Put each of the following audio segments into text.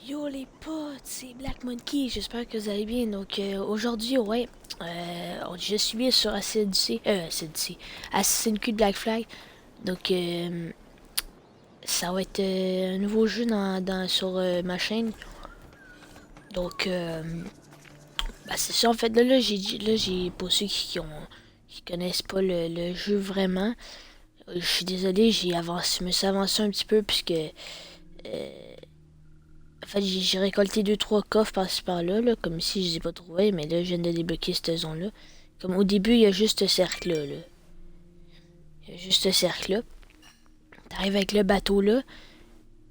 Yo les potes, c'est Black Monkey, j'espère que vous allez bien. Donc aujourd'hui, je suis bien sur Assassin's Creed Black Flag. Donc ça va être un nouveau jeu sur ma chaîne. Donc c'est ça en fait. J'ai pour ceux qui connaissent pas le jeu vraiment. Je suis désolé, je me suis avancé un petit peu puisque en fait, j'ai récolté 2-3 coffres par-ci par-là, là, comme ici, je les ai pas trouvés, mais là, je viens de débloquer cette zone-là. Comme au début, il y a juste ce cercle-là, là. Il y a juste ce cercle-là. T'arrives avec le bateau-là,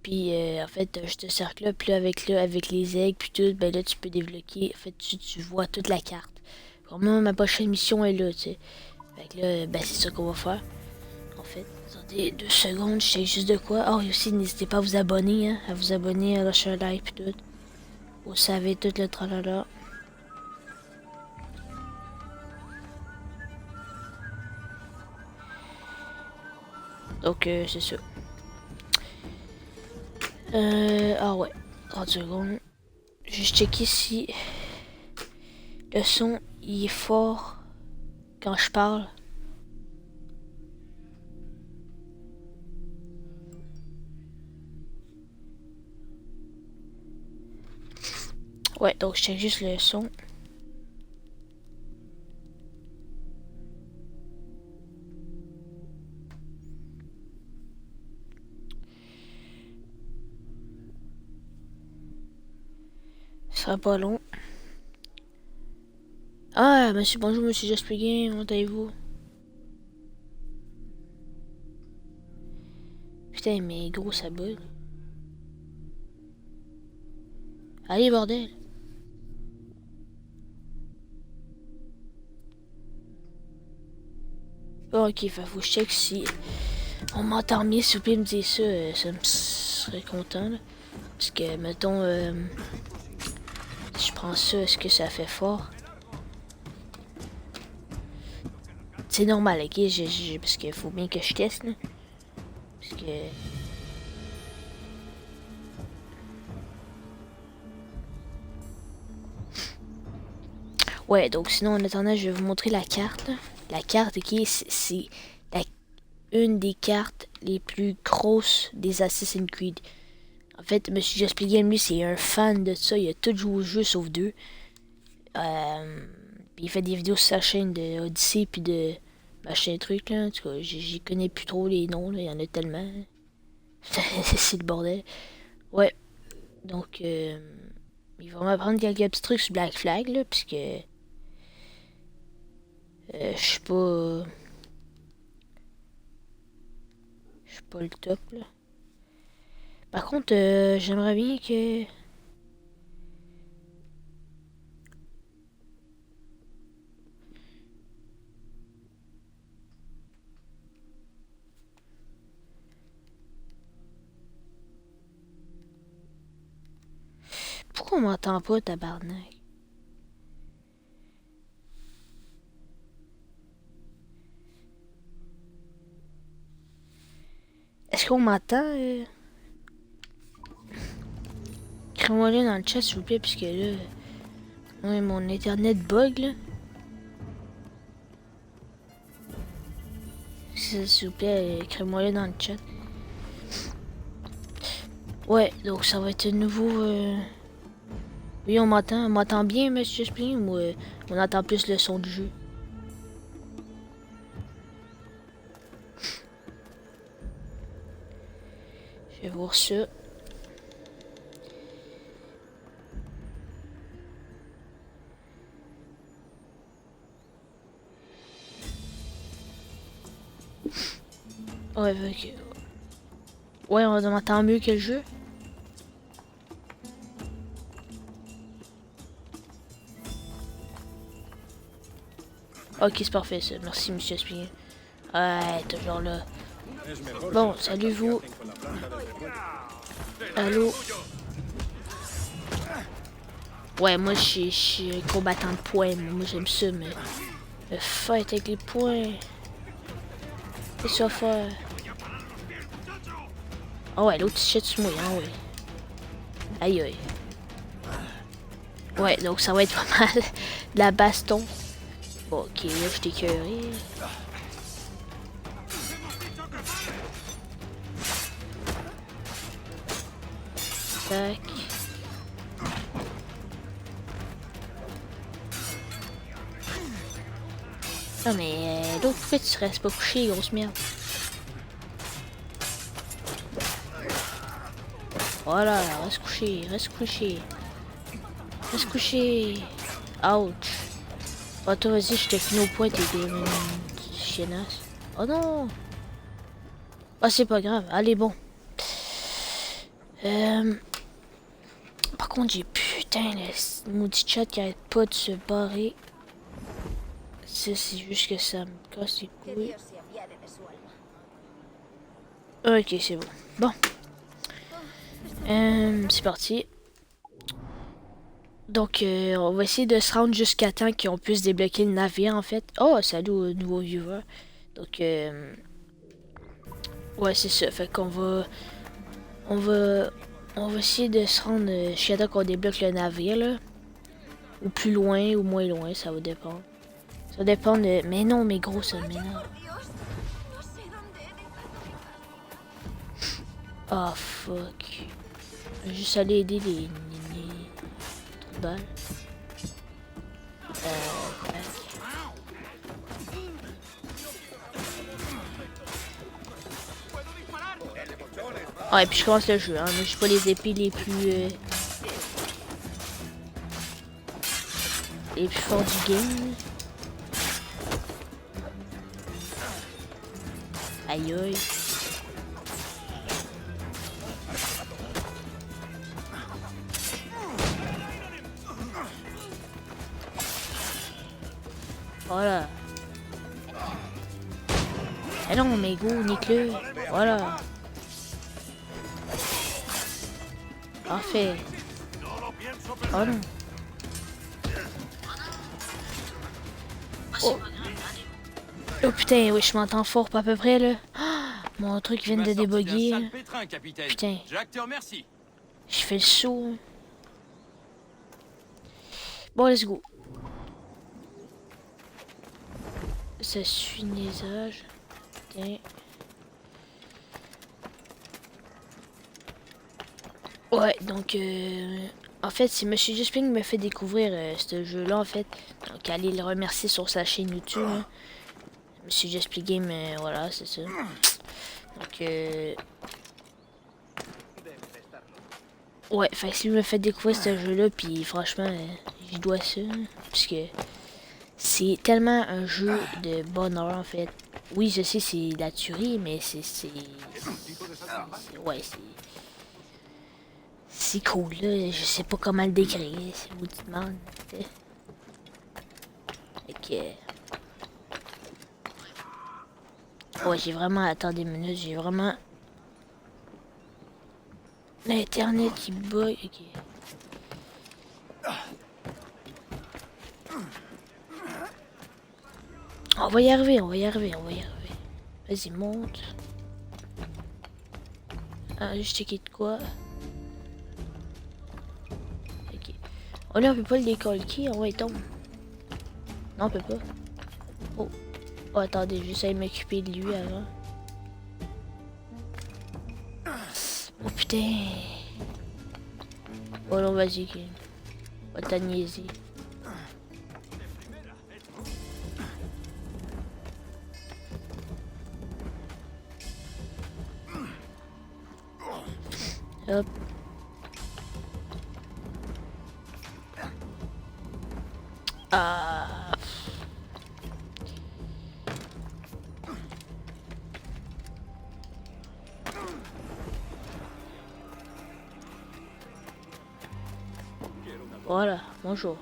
puis en fait, t'as juste ce cercle-là, puis là, avec les aigles, puis tout, ben là, tu peux débloquer. En fait, tu vois toute la carte. Vraiment, ma prochaine mission est là, tu sais. Fait que là, ben c'est ça qu'on va faire, en fait. Attendez 2 secondes, je sais juste de quoi. Oh, et aussi, n'hésitez pas à vous abonner, hein, à vous abonner, à lâcher un like, puis tout. Vous savez tout le tralala. Donc, c'est ça. Ah ouais. 30 secondes. Juste checker si le son il est fort quand je parle. Ouais, donc je check juste le son. Ce sera pas long. Ah, monsieur, bonjour, monsieur Jasper Game, comment allez-vous? Putain, mais gros, ça bug. Allez, bordel. Oh, ok, faut que je check si on m'entend mieux. S'il vous plaît, me dire ça, ça me serait content, là. Parce que, mettons, si je prends ça, est-ce que ça fait fort? C'est normal, ok? Parce qu'il faut bien que je teste, là. Parce que... Ouais, donc sinon, en attendant, je vais vous montrer la carte, là. La carte, ok, c'est une des cartes les plus grosses des Assassin's Creed. En fait, Monsieur Just Play Game, lui, c'est un fan de ça. Il a tout joué au jeu sauf deux. Puis il fait des vidéos sur sa chaîne de Odyssey puis de machin truc, là. En tout cas, j'y connais plus trop les noms, là. Il y en a tellement. C'est le bordel. Ouais. Donc, il va m'apprendre quelques petits trucs sur Black Flag, là, puisque... je suis pas... Je suis pas le top, là. Par contre, j'aimerais bien que... Pourquoi on m'entend pas, tabarnak? Est-ce qu'on m'entend? Écrivez-moi là dans le chat, s'il vous plaît, puisque là... Ouais, mon internet bug, là. S'il vous plaît, écrivez-moi là dans le chat. Ouais, donc ça va être un nouveau... Oui, on m'entend bien, monsieur Spring, ou on entend plus le son du jeu? Je vais voir ça. Ouais, ok. Ouais, on m'entend mieux que le jeu. Ok, c'est parfait ça. Merci, monsieur Spring. Ouais, toujours là. Bon, salut vous. Allô? Ouais, moi je suis un combattant de poing. Moi j'aime ça, mais... Le fight avec les poings. Qu'est-ce que ça va faire? Oh ouais, l'autre il se jette sur moi, hein, ouais. Aïe aïe. Ouais, donc ça va être pas mal. De la baston. Bon, ok, là, je t'ai écœuré. Tac. Non mais l'autre, pourquoi tu restes pas couché, grosse merde? Voilà, reste couché, reste couché. Reste couché. Ouch. Oh, toi, vas-y, je te finis au point, t'es une chiennasse. Oh non! Ah, c'est pas grave. Allez, bon. Par contre, j'ai putain le maudit chat qui arrête pas de se barrer. Ça, c'est juste que ça me casse les couilles. Ok, c'est bon. Bon. C'est parti. Donc, on va essayer de se rendre jusqu'à temps qu'on puisse débloquer le navire, en fait. Oh, salut aux nouveaux viewers. Donc, ouais, c'est ça. Fait qu'on va... On va essayer de se rendre jusqu'à temps qu'on débloque le navire, là. Ou plus loin, ou moins loin, ça va dépendre. Ça dépend de... Mais non, mais gros, ça m'énerve. Oh, fuck. Je vais juste aller aider les trous de balles. Tac. Ah, et puis je commence le jeu, hein. Mais j'ai pas les épées les plus forts du game. Aïe aïe. Voilà. Ah non, mais go, nique-le. Voilà. Parfait. Oh non. Oh. Oh putain, oui, je m'entends fort, pas à peu près, là. Ah, mon truc vient de débugger. Putain. Je fais le saut. Bon, let's go. Ça suit le niaisage. Putain. Ouais, donc, en fait, c'est Monsieur Jusping qui m'a fait découvrir ce jeu-là, en fait. Donc, allez le remercier sur sa chaîne YouTube. Hein. Monsieur Jusping Game, voilà, c'est ça. Donc, ouais, fait que lui m'a fait découvrir ce jeu-là, puis franchement, j'y dois ça. Hein, puisque c'est tellement un jeu de bonheur, en fait. Oui, je sais, c'est la tuerie, mais ouais, c'est cool, là. Je sais pas comment le décrire, c'est vous dites mal. Fait que... Ouais, j'ai vraiment... Attendez une minute, j'ai vraiment... L'internet qui bug, ok. On va y arriver, on va y arriver, on va y arriver. Vas-y, monte. Ah, juste checker de quoi. Ok. Oh là, on peut pas le décolquer, on va y tomber. Non, on peut pas. Oh. Oh, attendez, j'essaie de m'occuper de lui avant. Oh putain. Oh non, vas-y, okay. On va t'agniaiser. Hop. Ah. Voilà, bonjour.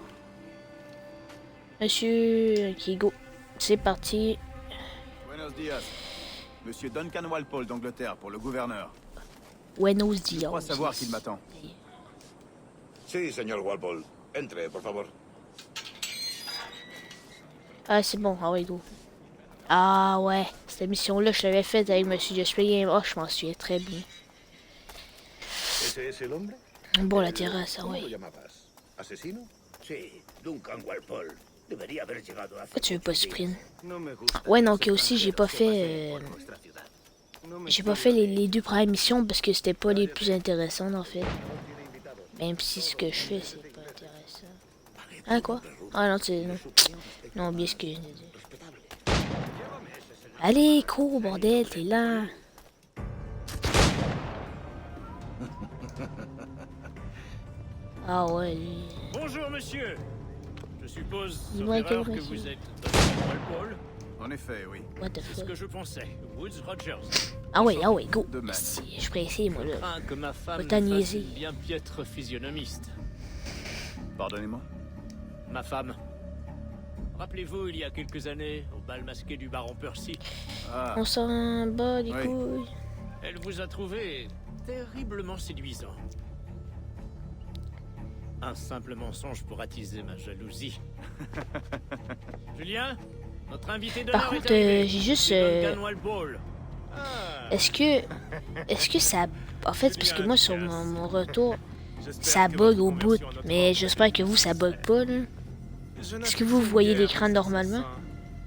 Monsieur Kigo, c'est parti. Buenos dias. Monsieur Duncan Walpole d'Angleterre pour le gouverneur. Buenos Je dias. crois savoir qu'il m'attend. Sí, señor Walpole. Entre, por favor. Ah, c'est bon, ah ouais, go. Ah ouais, cette mission-là, je l'avais faite avec Monsieur Just Game. Oh, je m'en souviens très bien. ¿Ese es el hombre? Bon, la terrasse, ah ¿Cómo lo ouais. llamabas? ¿Asesino? Sí, Duncan Walpole. Debería haber llegado hace Pourquoi tu veux pas muchos sprint? días. No me gusta Ouais, que non, los que aussi, j'ai pas extranjeros se fait... paseen por nuestra ciudad. No me J'ai pas fío fait de les deux premières missions parce que c'était pas les plus intéressantes, en fait. Même si ce que je fais, c'est pas intéressant. Hein, quoi? Ah non, c'est... Non, non, bien ce que je viens de dire. Allez, cours, bordel, t'es là. Ah ouais, lui... Bonjour monsieur. Je suppose, Dis-moi sauf quel erreur, que monsieur. vous êtes Duncan Walpole. En effet, oui. What the C'est ce fuck? que je pensais. Woods Rogers. Ah ouais, go. De même. Si, je suis pressé, moi, là. Crains que ma femme Faut ne t'en fasse niaiser. une bien piètre physionomiste. Pardonnez-moi. Ma femme. Rappelez-vous, il y a quelques années, au bal masqué du baron Percy, Ah, On s'en bat les Oui. couilles. elle vous a trouvé terriblement séduisant. Un simple mensonge pour attiser ma jalousie. Julien, notre invité d'honneur Par est contre, arrivé. j'ai juste... C'est Duncan Walpole. Ah, Est-ce que ça... En fait, parce que moi, sur mon retour, J'espère ça que bug votre au bout. conversion à notre Mais ordre j'espère que vous, ça bug pas, là. Je Est-ce que vous voyez l'écran normalement?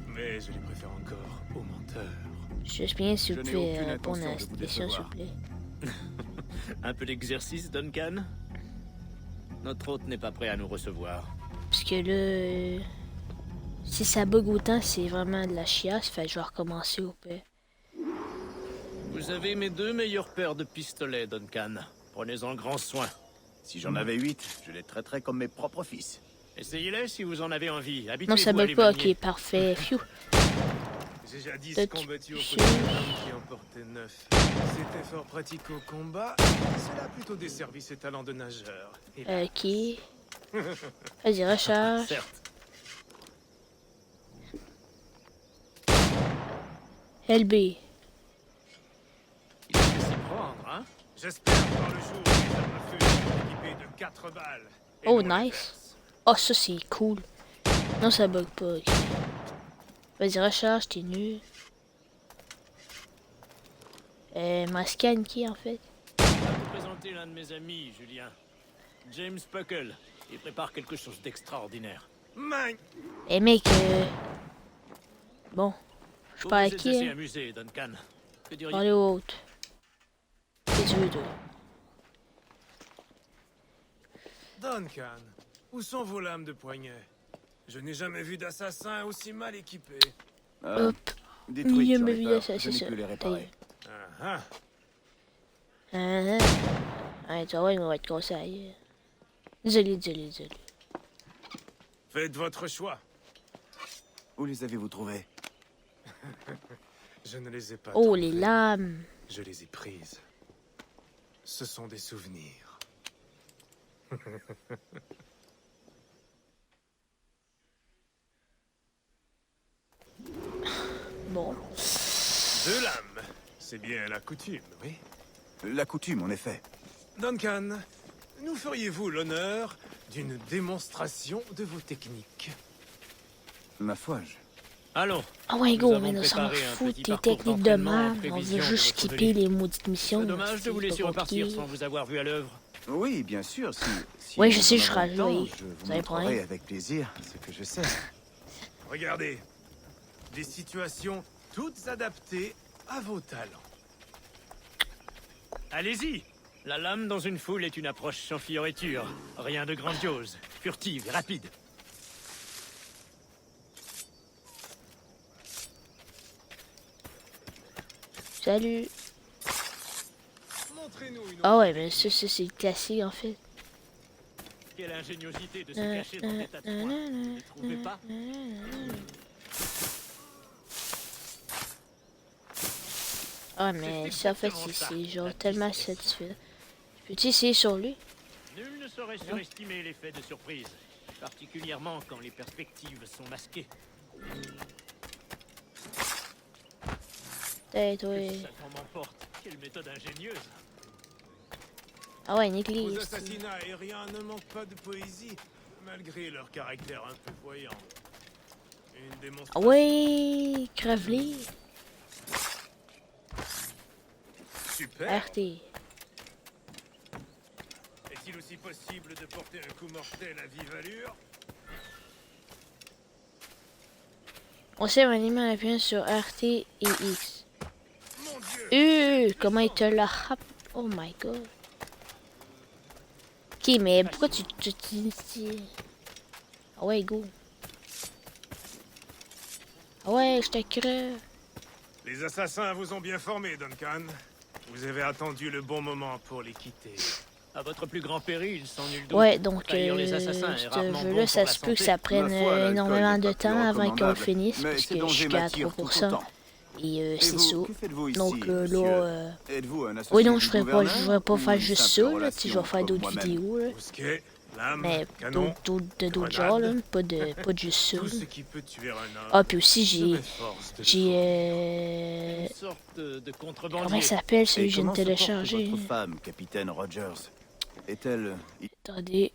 Mais je les préfère encore aux menteurs. Je bien si Je vous n'ai pouvez aucune répondre à intention de cette vous question, s'il vous décevoir. plaît. un peu d'exercice, Duncan. Notre hôte n'est pas prêt à nous recevoir. Parce que là... Si ça bug autant, c'est vraiment de la chiasse. Fait que je vais recommencer au pire. Vous avez mes deux meilleures paires de pistolets, Duncan. Prenez-en grand soin. si j'en avais 8, je les traiterais comme mes propres fils. Essayez-les si vous en avez envie. Non, Habituez-vous ça à bug les pas. manier. Ok, parfait. Phew. J'ai jadis Peut-être combattu aux que- côtés d'un homme qui en portait 9. C'était fort pratique au combat. Cela a plutôt desservi ses talents de nageur. Et là, Ok. Vas-y, recharge. Certes. LB. Il faut s'y prendre, hein? j'espère voir le jour où les armes à feu seront équipées de 4 balles. Et Oh, non nice. Oh, ça, c'est cool. Non, ça bug pas. Ok. Vas-y, recharge, t'es nul. Ma scan qui, en fait? Je vais vous présenter l'un de mes amis, Julien. James Puckle. Il prépare quelque chose d'extraordinaire. Mine. Eh, mec, Bon. Je Vous parle à vous êtes qui, assez hein? amusé, Duncan. Que diriez-vous? Parler aux autres. Qu'est-ce que tu veux, toi? Duncan, où sont vos lames de poignet? Je n'ai jamais vu d'assassin aussi mal équipé. Hop. Détruite, Il j'en me ai vit peur. ça, Je c'est n'ai ça. pu les réparer. Ah, Ouais, tu vas voir, il va être cassé ailleurs. Désolé. faites votre choix. Où les avez-vous trouvés? Je ne les ai pas Oh, trouvées. les lames. Je les ai prises. Ce sont des souvenirs. Bon. 2 lames. C'est bien la coutume, oui. La coutume, en effet. Duncan, nous feriez-vous l'honneur d'une démonstration de vos techniques? Ma foi, Allons. Ah ouais, Nous go, avons mais nous s'en préparé un fout petit tes parcours techniques de d'entraînement en merde. On prévision veut de juste votre skipper venue. les maudites missions. C'est dommage de c'est vous pas laisser repartir compliqué. sans vous avoir vu à l'œuvre. Oui, bien sûr. Si Ouais, je nous sais, en je serai avons le temps, joué. je vous Vous avez pas montrerai rien? avec plaisir ce que je sais. Regardez. Des situations toutes adaptées à vos talents. Allez-y. La lame dans une foule est une approche sans fioriture. Rien de grandiose. Furtive et rapide. Salut. Montrez-nous une Ah ouais, mais ça c'est le classique en fait. Quelle ingéniosité de se cacher dans des tas de coins. Vous ne trouvez pas? Ah mais ça en fait exactement ça, c'est genre la tellement tristesse. satisfait. Peux-tu essayer sur lui? Nul ne saurait surestimer l'effet de surprise. Particulièrement quand les perspectives sont masquées. Peut-être, Que oui. Satan m'emporte. Quelle méthode ingénieuse. Ah ouais, une Vos église. assassinats aériens ne manquent pas de poésie, malgré leur caractère un peu voyant. Une Ah démonstration. ouais, crève-les. Super. RT. Est-il aussi possible de porter un coup mortel à vive allure? On sait maniement la pièce sur RT et X. Mon Dieu! Comment il te la rappe? Oh my god. Ok, mais pourquoi tu... Ah ouais, go. Ah ouais, je te creux. Les assassins vous ont bien formé, Duncan. Vous avez attendu le bon moment pour les quitter. À votre plus grand péril, sans nul doute. Ouais, donc Trahir les assassins est ce rarement jeu-là, bon ça pour se la peut que santé. ça prenne Ma foi, l'alcool énormément n'est de pas temps plus avant qu'on le recommandable, finisse, mais parce ces que je dangers suis à m'attirent tout 3%. autant. Et Et c'est vous, ça. que faites-vous ici, Donc là, monsieur? Êtes-vous un associé oui, non, du je ferais pas, gouverneur je vais pas ou faire une juste simple ça, là, relation si je vais faire comme d'autres moi-même? vidéos, là. Mousquet, lame, Mais canon, d'autres genres, là, pas de juste ça. tout là. ce qui peut tuer un homme. Ah, puis aussi, je m'efforce de le Une j'ai sorte de comment contrebandier. il s'appelle, celui Et que je viens de comment se porte télécharger. votre femme, capitaine Rogers? Est-elle... Attendez.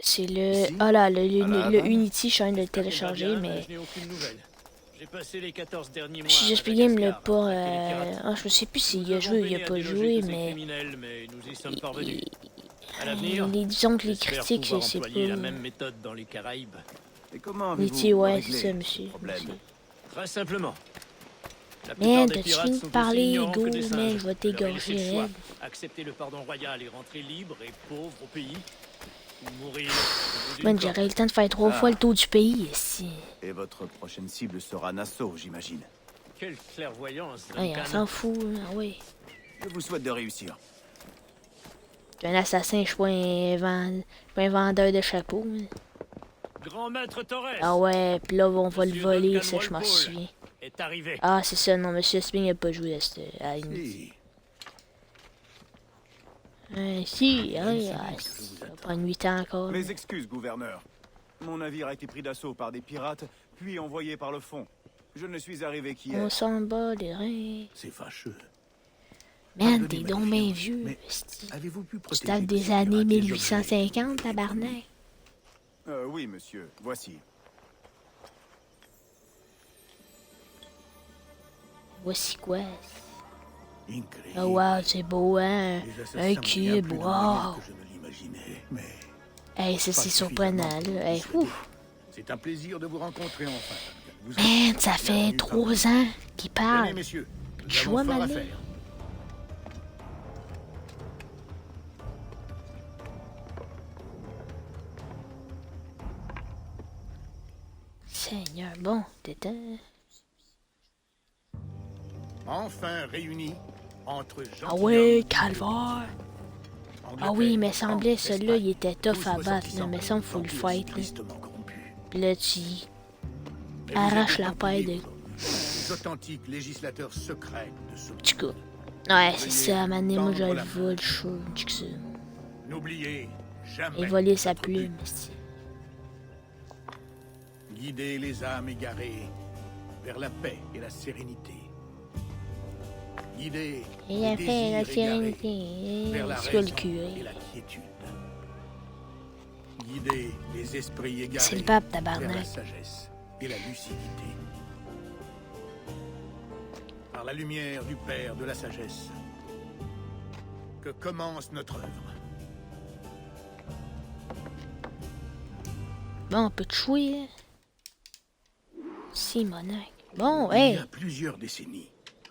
C'est le... Ici? Ah là, le À la Havane? Unity, je suis en train de le J'espère qu'elle va télécharger, bien, mais... Je n'ai aucune nouvelle. J'ai passé les 14 derniers mois. Si à Just Game l'a Madagascar, pas... à traquer les pirates. Ah, je sais plus s'il Nous a avons joué ou il peiné a à pas déloger joué, tous ces mais... criminels, mais nous y sommes parvenus. À l'avenir, Disons que les j'espère critiques, pouvoir c'est employer la pas... même méthode dans les Caraïbes. Et comment Unity, avez-vous ouais, réglé c'est ça, monsieur. ce problème? Très simplement. La plupart Man, des t'as-tu pirates fini sont de aussi parler, ignorants go, que des man, singes. je vais Je leur ai t'égorger, laissé le choix. raide. Accepter le pardon royal et rentrer libre et pauvre au pays. Ou mourir. au bout Man, d'une j'aurais corde. le temps de faire 3 fois le tour du pays, ici. Et votre prochaine cible sera Nassau, j'imagine. Quelle clairvoyance, Ouais, on Duncan. s'en fout, ah ouais. Je vous souhaite de réussir. Je suis un assassin, je suis pas pas un vendeur de chapeaux. hein. Grand maître Torres Ah ouais, pis là, on va le Monsieur voler, Duncan ça, je m'en Walpole souviens. est arrivé. Ah, c'est ça, non, Monsieur Spring a pas joué à cette... À Unity. Si, ça va prendre 8 ans encore. Mes excuses, gouverneur. Mon navire a été pris d'assaut par des pirates, puis envoyé par le fond. Je ne suis arrivé qu'hier. On s'en bat les reins. C'est fâcheux. Man, t'es donc bien vieux, Mais esti. avez-vous pu Tu protéger dates de des ces années pirates les 1850, objets tabarnak. Oui, monsieur. Voici. Voici quoi? Incroyable. Oh wow, c'est beau, hein? Les assassins Un ont bien cube, plus de wow! moyens que je ne l'imaginais, mais Hey, ça, pas c'est surprenant, suffisamment là. Hey, pour vous ouf! souhaiter. C'est un plaisir de vous rencontrer enfin. Vous êtes Man, ça fait bienvenue 3 ans qu'il parmi- parle. Venez, messieurs. Nous Tu avons vois, fort à Mané? faire. Seigneur, bon, t'étais... Enfin réunis entre Ah ouais, gentilshommes, calvaire! Angleterre, Ah oui, mais France, semblait, celui-là, il Espagne, était tough tous à battre, là. ressortissants, Mais ça, faut le tantôt fight, aussi là. tristement corrompus. Puis là, tu Mais vous arraches êtes la des paille de... Templiers, les authentiques législateurs secrets de ce En tout cas. Ouais, c'est ça, Mané, moi, je Tendre le la vole, chaud, que ça. N'oubliez jamais. Et voler sa votre but. plume, esti. Guider les âmes égarées vers la paix et la sérénité. Guider Il les a fait la désirs égarés sérénité. vers la C'est quoi le raison cul, et hein? la quiétude. Guider les esprits égarés C'est le pape, vers la tabarnak. sagesse et la lucidité. Par la lumière du Père de la sagesse, que commence notre œuvre. Bon, on peut te chouiller, hein? Simonac. Bon, Il y hey! a plusieurs décennies,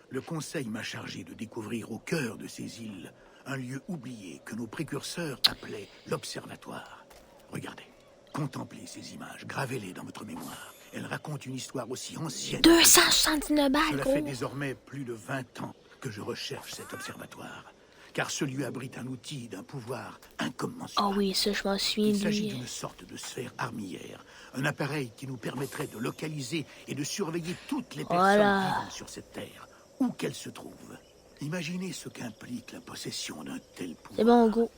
le Conseil m'a chargé de découvrir au cœur de ces îles un lieu oublié que nos précurseurs appelaient l'Observatoire. Regardez, contemplez ces images, gravez-les dans votre mémoire. Elles racontent une histoire aussi ancienne. 279 balles, Cela gros! fait désormais plus de 20 ans que je recherche cet observatoire, car ce lieu abrite un outil d'un pouvoir Ah incommensurable. oui, ça, je m'en souviens Il de s'agit lui. d'une sorte de sphère armillaire, un appareil qui nous permettrait de localiser et de surveiller toutes les personnes Voilà. vivant sur cette terre, où qu'elles se trouvent. Imaginez ce qu'implique la possession d'un tel pouvoir. C'est bon, go.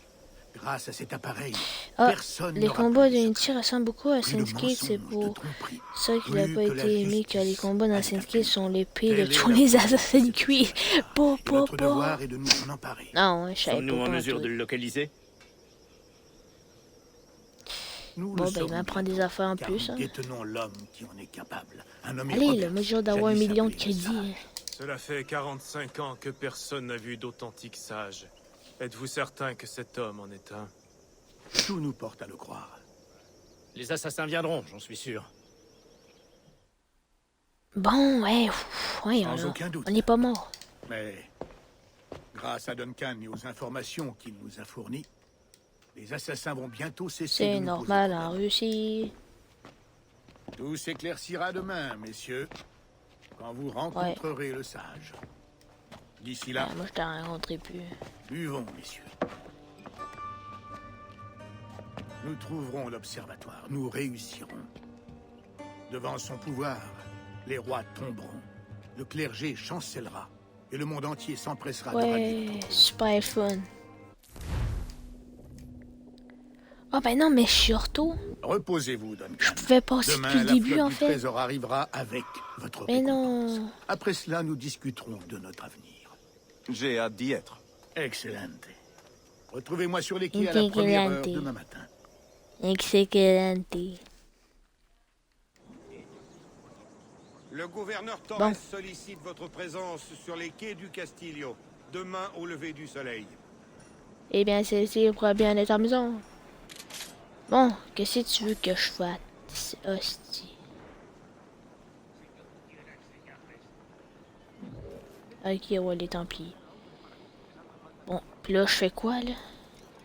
Grâce à cet appareil, Ah, personne les n'aura combats plus de d'Unity secret, ressemblent beaucoup à plus de Syndicate, c'est mensonges, de pour tromperies, ça qu'il a plus pas que la été aimé que les justice combats dans à Syndicate l'établir. sont l'épée de Telle est tous la les force de Assassin's cet Creed. observatoire. Pas, Et notre devoir est de nous en emparer. Non, ouais, je savais Sommes-nous pas. en pas mesure tout. de le localiser? Nous Bon, le ben, il saurons m'apprend des bientôt, affaires en car plus, nous hein. détenons l'homme qui en est capable. Un homme Allez, là, Robert, moi, j'ai hâte d'avoir 1 jadis million de appelé le crédits. sage. Cela fait 45 ans que personne n'a vu d'authentiques sages. Êtes-vous certain que cet homme en est un? Tout nous porte à le croire. Les assassins viendront, j'en suis sûr. Bon, ouais, ouais, Sans aucun doute. on n'est pas mort. Mais, grâce à Duncan et aux informations qu'il nous a fournies, les assassins vont bientôt cesser de C'est nous normal poser en problème. Russie. Tout s'éclaircira demain, messieurs, quand vous rencontrerez le sage. D'ici là, Moi, je t'ai rencontré plus. buvons, messieurs. Nous trouverons l'observatoire, nous réussirons. Devant son pouvoir, les rois tomberont, le clergé chancellera, et le monde entier s'empressera de rallier. Ouais, super fun. Oh ben non, mais je suis retour. Reposez-vous, Duncan. Je pouvais passer Demain, depuis le la début, flotte en du fait. trésor arrivera avec votre Mais récompense. non. Après cela, nous discuterons de notre avenir. J'ai hâte d'y être. Excellente. Retrouvez-moi sur les quais à la première heure Excellente. demain matin. Excellente. Le gouverneur Torres sollicite votre présence sur les quais du Castillo, demain au lever du soleil. Eh bien, c'est pour bien être à la maison. Bon, qu'est-ce que tu veux que je fasse, hostie? Ok, ouais, les Templiers. Bon, puis là, je fais quoi, là?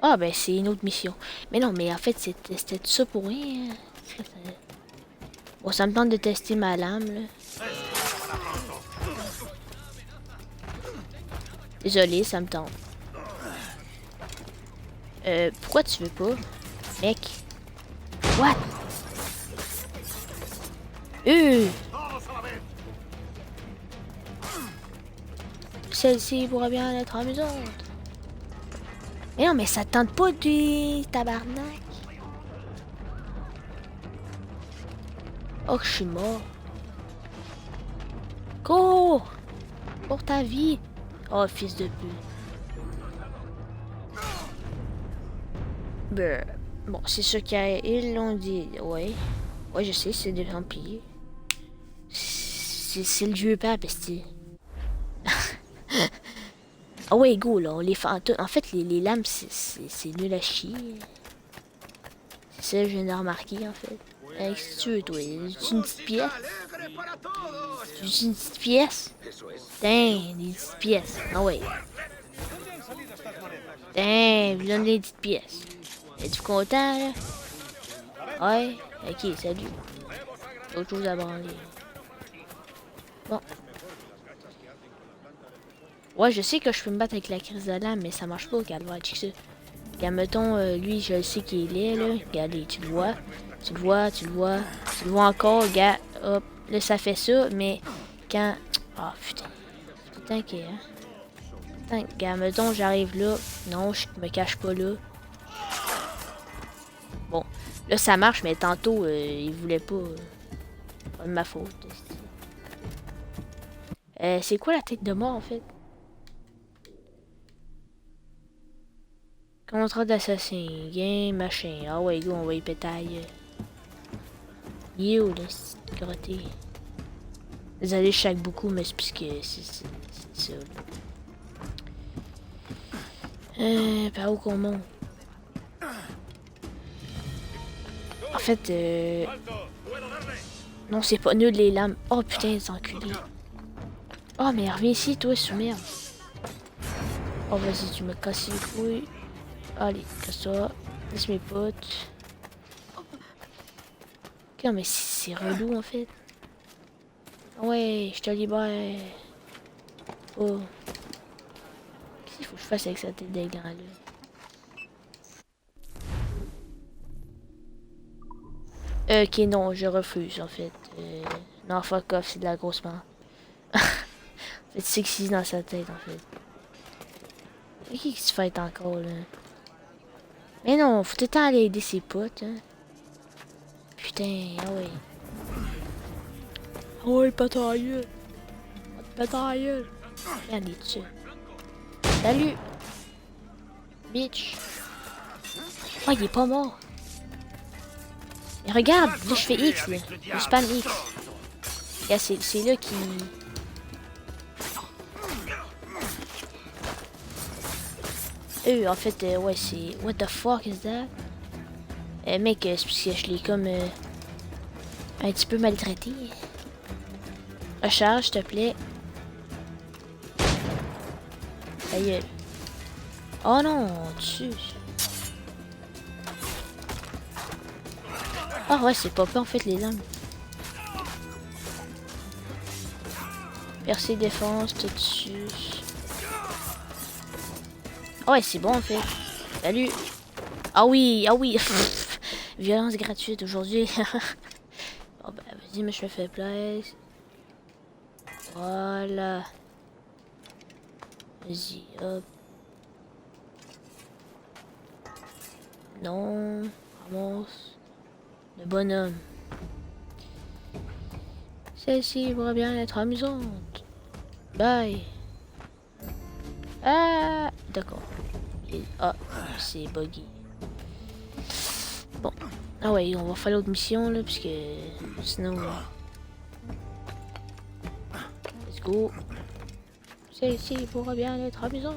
Ah, ben, c'est une autre mission. Mais non, mais en fait, c'était tout ça pour rien. Bon, ça me tente de tester ma lame, là. Désolé, ça me tente. Pourquoi tu veux pas? Mec. What? Celle-ci pourra bien être amusante. Mais non, mais ça te tente pas du tabarnak. Oh, que je suis mort. Cours! Pour ta vie. Oh, fils de pute. Ben, bon, c'est ce qu'ils l'ont dit. Ouais. Ouais, je sais, c'est des Templiers. C'est le vieux pape, esti. Ah ouais, go, là, on les fait en fait, les lames, c'est nul à chier. C'est ça que je viens de remarquer, en fait. Hey, qu'est-ce que tu veux, toi? C'est une petite pièce? C'est une petite pièce? Tain, des petites pièces. Ah ouais. Tain, je donne des petites pièces. Es-tu content, là? Ouais? Ok, salut. Autre chose à branler. Bon. Ouais, je sais que je peux me battre avec la crise de lame, mais ça marche pas, calvaire, check ça. Regarde, mettons, lui, je sais qu'il est là. Regardez, tu le vois. Tu le vois, tu le vois. Tu le vois encore, regarde. Hop. Là, ça fait ça, mais quand... Ah, putain. Tout le temps qu'il est, hein. Attends, regarde, mettons, j'arrive là. Non, je me cache pas là. Bon. Là, ça marche, mais tantôt, il voulait pas. Pas de ma faute. C'est quoi la tête de mort, en fait? Contrat d'assassin, game, machin. Ah ouais, go, on va y pétailler. Yo, là, c'est grotté. Désolé, je chaque beaucoup, mais c'est puisque c'est ça. Par où qu'on monte? En fait, non, c'est pas nul les lames. Oh putain, les enculés. Oh, mais reviens ici, toi, sous merde. Oh, vas-y, tu me casses les couilles. Allez, casse-toi. Laisse mes potes. Ok, mais c'est relou, en fait. Ouais, je te libère. Oh. Qu'est-ce qu'il faut que je fasse avec sa tête d'églantine, là? Ok, non, je refuse, en fait. Non, fuck off, c'est de la grosse merde. C'est sexy dans sa tête, en fait. Et qui se fait encore, là? Mais non, faut tout le temps aller aider ses potes, hein. Putain, ah ouais. Ah ouais, pataille. Pataille. Regardez dessus. Salut. Bitch. Oh, il est pas mort. Mais regarde, là, je fais X, là. Je spam X. Regarde, c'est là qui... En fait, ouais, c'est... What the fuck is that? Mec, c'est parce que je l'ai comme... un petit peu maltraité. Recharge, s'il te plaît. Ta gueule. Oh non, dessus. Ah ouais, c'est pas en fait les lames. Percée défense, tout dessus. Ah ouais, c'est bon en fait. Salut. Ah oui, ah oui. Violence gratuite aujourd'hui. Oh bah vas-y, mais je me fais place. Voilà. Vas-y, hop. Non. Ramasse. Le bonhomme. Celle-ci pourrait bien être amusante. Bye. Ah, d'accord. Ah, c'est buggy. Bon. Ah ouais, on va faire l'autre mission là, parce que sinon... Let's go. Celle-ci pourra bien être amusante.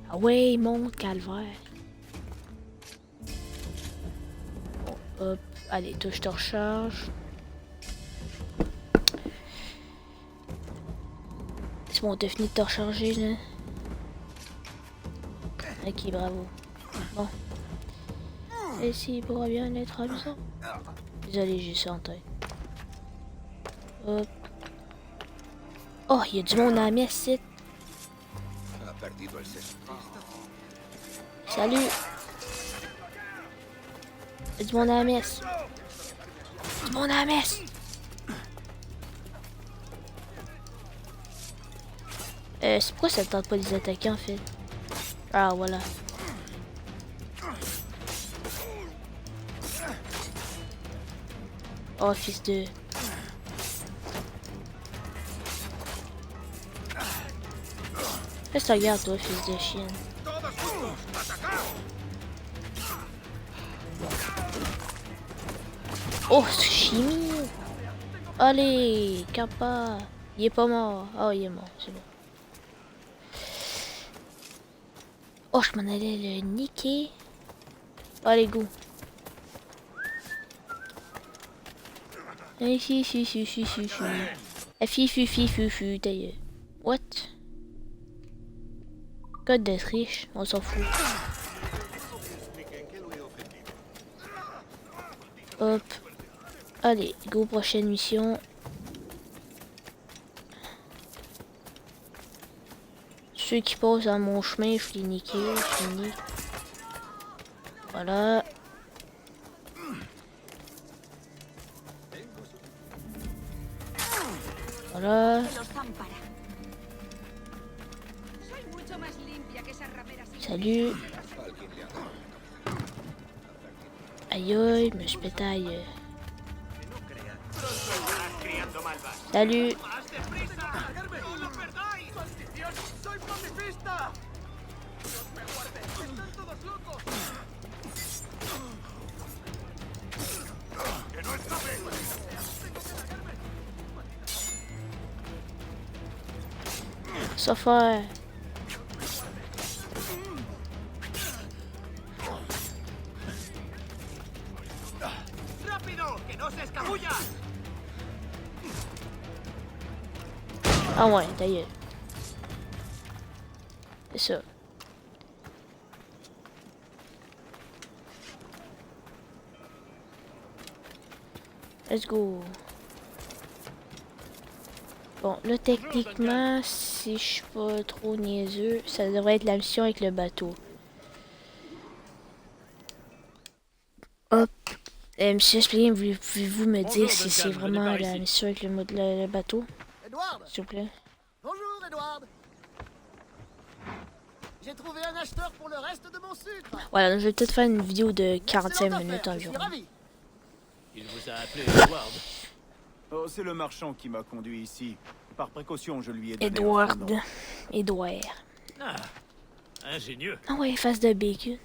Ah ouais, monte, calvaire. Bon, hop. Allez, toi, je te recharge. C'est bon, t'as fini de te recharger, là. Ok, bravo. Bon. Celle-ci pourra bien être amusant. Désolé, j'ai ça en tête. Hop. Oh, il y a du monde à la messe, ici. Salut. Il y a du monde à la messe. Du monde à la messe. C'est pourquoi ça ne tente pas de les attaquer, en fait? Ah, voilà. Oh, fils de... Qu'est-ce que tu regardes, toi, fils de chien? Oh, chimie! Allez, Kappa! Il est pas mort. Oh, il est mort, c'est bon. Oh, je m'en allais le niquer. Allez, go. What? Code de triche, on s'en fout. Hop. Allez, go, prochaine mission. Ceux qui passent à mon chemin, je les niquer, je les nique. Voilà. Voilà. Salut. Aïe aïe, me je pétaille. Salut. Ça fait. Ah ouais, d'ailleurs. C'est ça. Let's go. Bon, là, techniquement, si je suis pas trop niaiseux, ça devrait être la mission avec le bateau. Hop. Monsieur Spilling, pouvez-vous me dire si c'est vraiment la mission avec le bateau? S'il vous plaît. Bonjour, Edward. J'ai trouvé un acheteur pour le reste de mon sucre. Voilà, je vais peut-être faire une vidéo de 45 minutes environ. Il vous a appelé Edward. Oh, c'est le marchand qui m'a conduit ici. Par précaution, je lui ai donné Edward. un nom. Edouard. Ah, ingénieux. Ah ouais, face de bacon.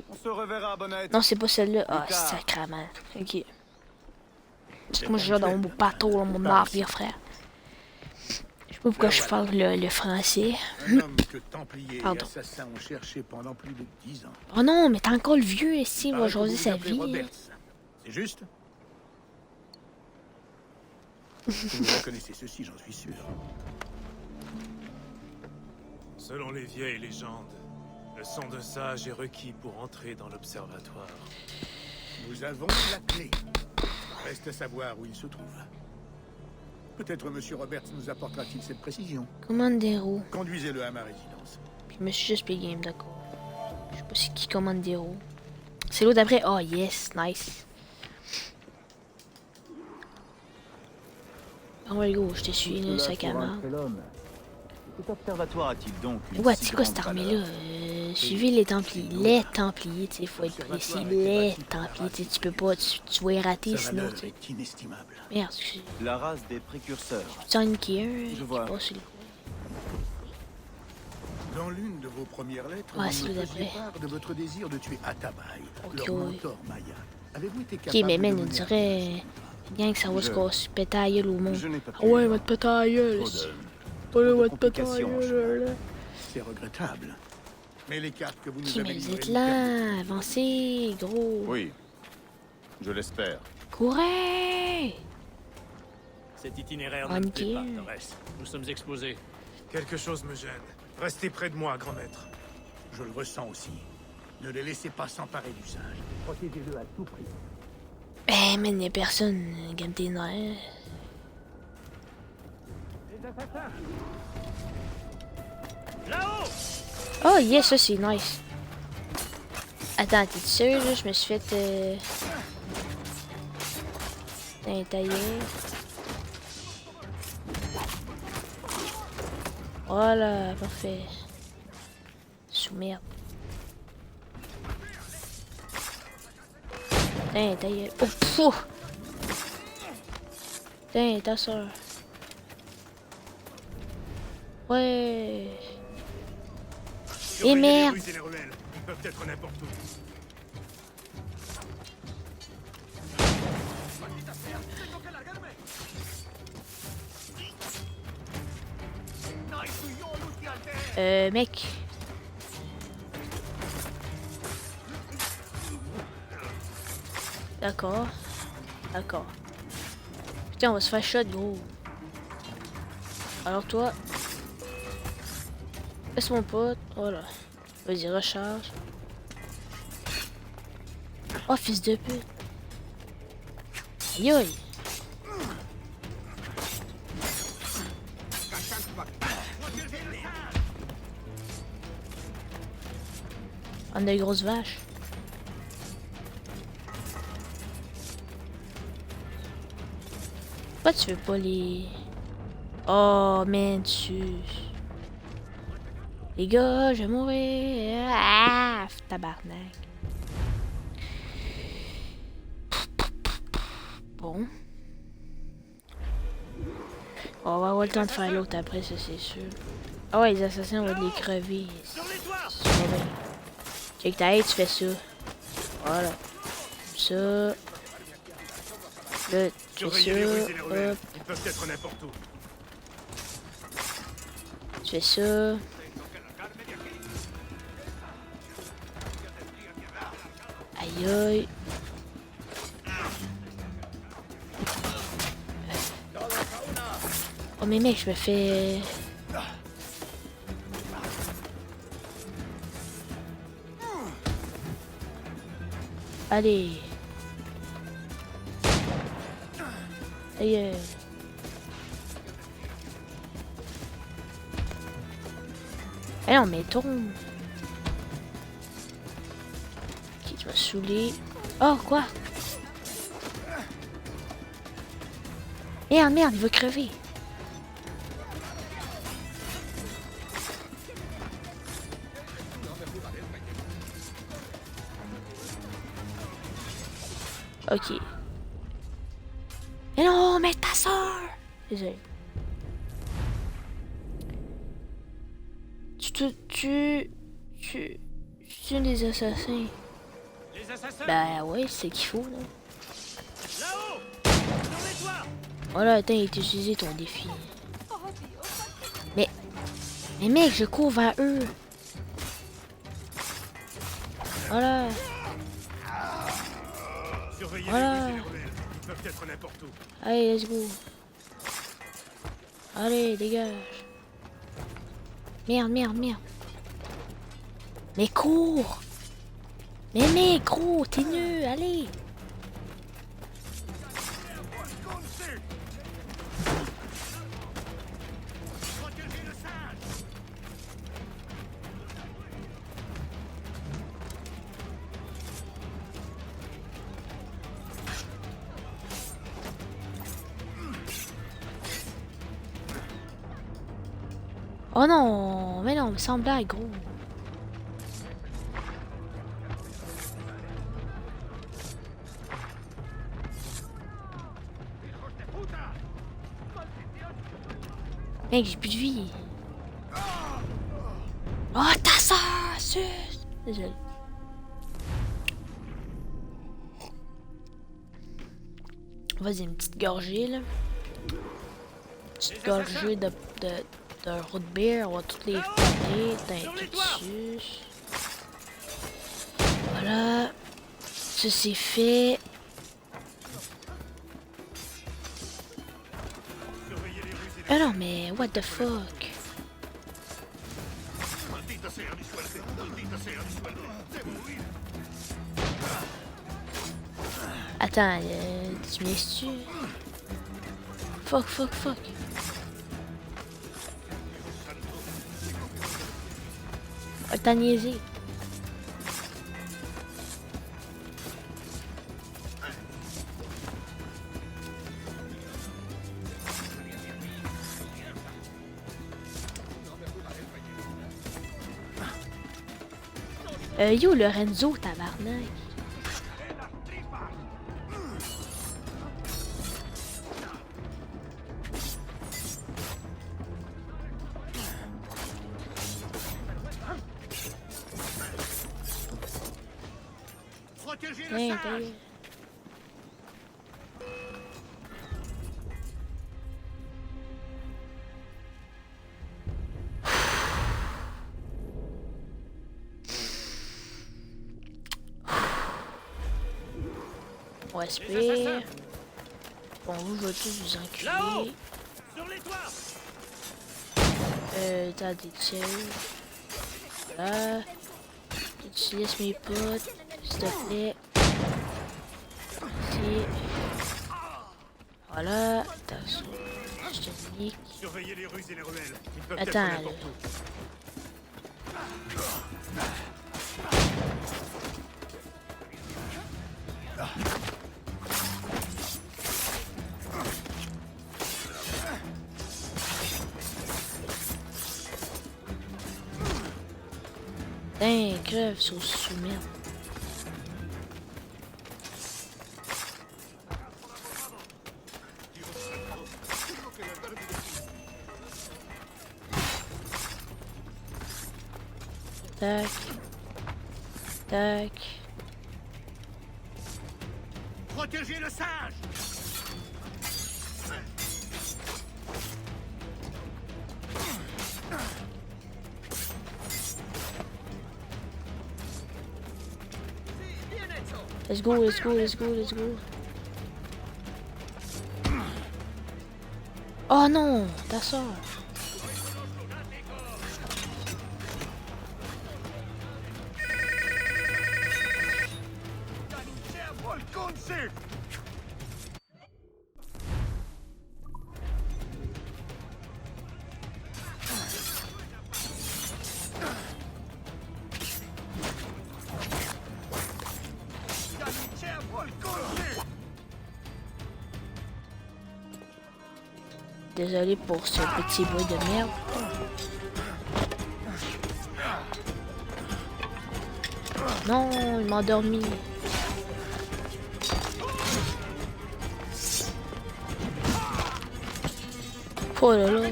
On se reverra, Bonnette. Non, c'est pas celle-là. Ah, Plus tard. sacrément. Ok. Parce que moi, je joue dans mon bateau, dans mon navire, frère. Je Pourquoi je parle le français? Un homme que Templiers et Pardon. assassins ont cherché pendant plus de 10 ans. Oh non, mais t'es encore le vieux ici, il va Paraît que choisir vous sa vous appelez vie. Roberts. C'est juste? Vous reconnaissez ceci, j'en suis sûr. Selon les vieilles légendes, le sang de sage est requis pour entrer dans l'observatoire. Nous avons la clé. Reste à savoir où il se trouve. Peut-être Monsieur Roberts nous apportera-t-il cette précision. Commande des roues. Conduisez-le à ma résidence. Puis je me suis juste payé game, d'accord. Je sais pas c'est qui commande des roues. C'est l'autre après. Oh yes, nice. On va go, je te suis, le sac à main. Cet observatoire a-t-il donc une Ouais, si c'est quoi cette grande armée-là? valeur? Suivez les Templiers. Les Templiers, tu sais, faut être précis. Les Templiers, tu sais, tu peux pas, tu vas y rater Sa sinon, valeur tu sais. est inestimable. Merde, excusez. La race des précurseurs. Tu en niquer un, Je vois. pas sur le Dans l'une de vos premières lettres, Ouais, vous c'est me le faisiez d'après. part de votre désir de tuer Atabai, Ok, leur ouais. mentor Maya. Avez-vous été Ok, capable mais de man, on mener à dirait bien que ça va se casser, péter la gueule au monde. Je n'ai pas Ah ouais, va te péter la gueule. trop de va te péter la complications, gueule, là. C'est regrettable. Mais les cartes que vous nous Ok, avez mais vous livrées êtes nous là, avancez, gros. Oui, je l'espère. Courez! Cet itinéraire On ne me plaît pas, tire. Torres. Nous sommes exposés. Quelque chose me gêne. Restez près de moi, grand maître. Je le ressens aussi. Ne les laissez pas s'emparer du singe. Protégez-le à tout prix. Eh, man, y'a personne, gamme tes nerfs. Là-haut! Oh, yes, ça c'est nice. Attends, t'es sérieux, là? Je me suis fait. Tailler. Voilà, parfait. Sous merde. Tailler. Oh, fou! Ta soeur. Ouais. Et merde! Les rues et les ruelles, ils peuvent être n'importe où. Mec. D'accord. D'accord. Putain, on va se faire shot, gros. Alors toi. Laisse mon pote. Voilà. Vas-y, recharge. Oh, fils de pute. Aïe aïe. On a une grosse vache. Pourquoi tu veux pas les... Oh, man, tu... Les gars, je vais mourir. Ah, tabarnak. Bon. On va avoir le temps de faire l'autre après, ça c'est sûr. Ah ouais, les assassins, on va les crever. Sur les toits! C'est pas bien. Check ta haie, tu fais ça. Voilà. Comme ça. Là, tu fais Surveillez les rues et les ça. ruelles, Hop, ils peuvent être n'importe où. tu fais ça. Aïe aïe. Oh mais mec, je me fais... Allez. Aïe aïe. Eh non mais tombe. Ok, tu vas saouler. Oh quoi? Merde, merde, il veut crever. Ok. Mais non, mais ta soeur! Désolé. Tu es un des assassins. Les assassins! Bah ouais, c'est qu'il faut, là. Là-haut! Sur les toits! Voilà, attends, il est utilisé ton défi. Mais mec, je cours vers eux. Voilà. Surveillez Voilà. les ruses et les rebelles. Ils peuvent être n'importe où. Allez, let's go. Allez, dégage. Merde, merde, merde. Mais cours. Mais gros, t'es nul, allez. Oh non, mais non, sans blague, gros. Mec, j'ai plus de vie. Oh, t'as ça, sus. Désolé. Vas-y, une petite gorgée, là. Petite gorgée de root beer. On va toutes les faire. Tintus. Voilà. Ça, c'est fait. Ah non, mais what the fuck? Attends, tu m'excuses? Fuck. Oh, t'as niaisé. Yo, Lorenzo, tabarnak. Hey, hey. On respire. Bon, vous, je vais tous vous enculer. Sur les toits. T'as des tirs. Voilà. Tu laisses mes potes, s'il te plaît. Ici. Voilà. Attention. Je te nique. Surveillez les ruses et les rebelles. Ils peuvent Attends, être n'importe où. Crève, sauce sous merde. Tac. Tac. Protégez le singe! Let's go. Oh non, t'as ça. Désolé pour ce petit bruit de merde. Non, il m'a endormi. Oh là là.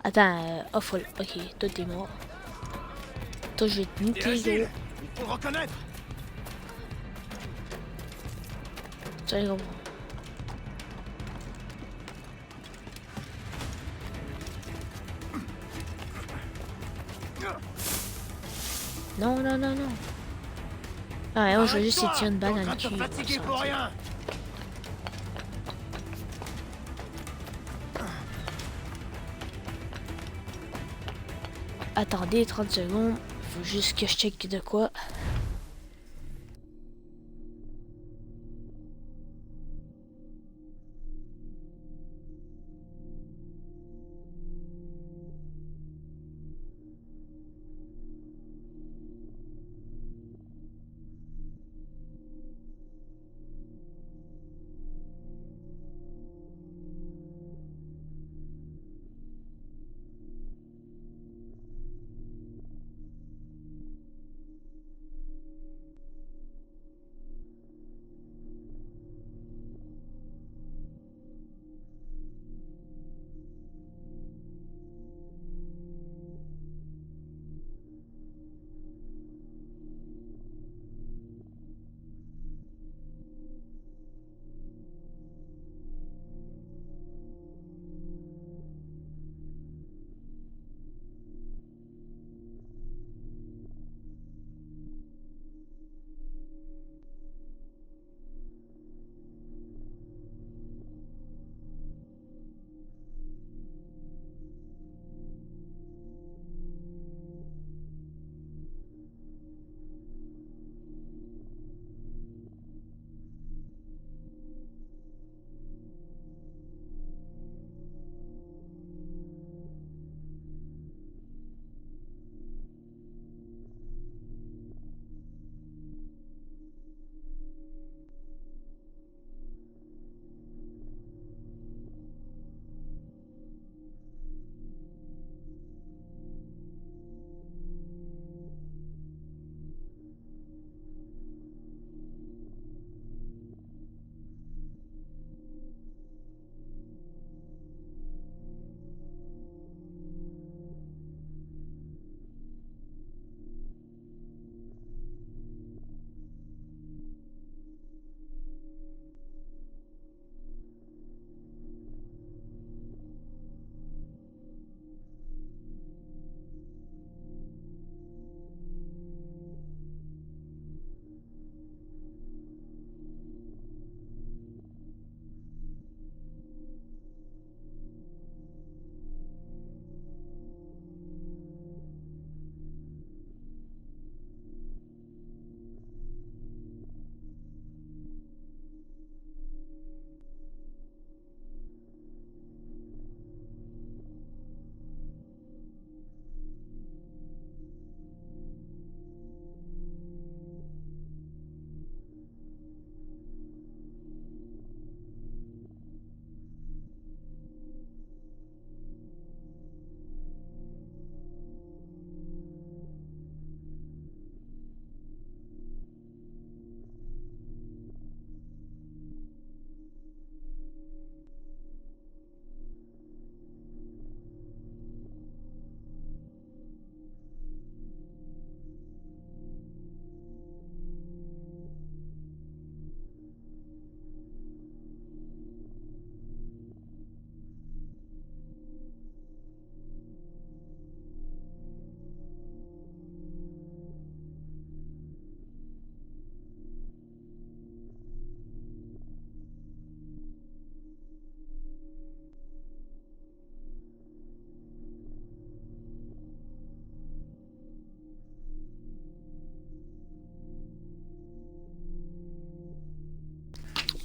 Attends, oh full. Ok, toi t'es mort. Toi je vais te niquer, gros. Il faut le reconnaître. Salut, gros. Non, non, non, non. Ah, ouais, je vais juste lui tirer une balle dans le T'es en cul. train de te fatiguer il va pour sentir. rien. Attendez 30 secondes. Faut juste que je check de quoi.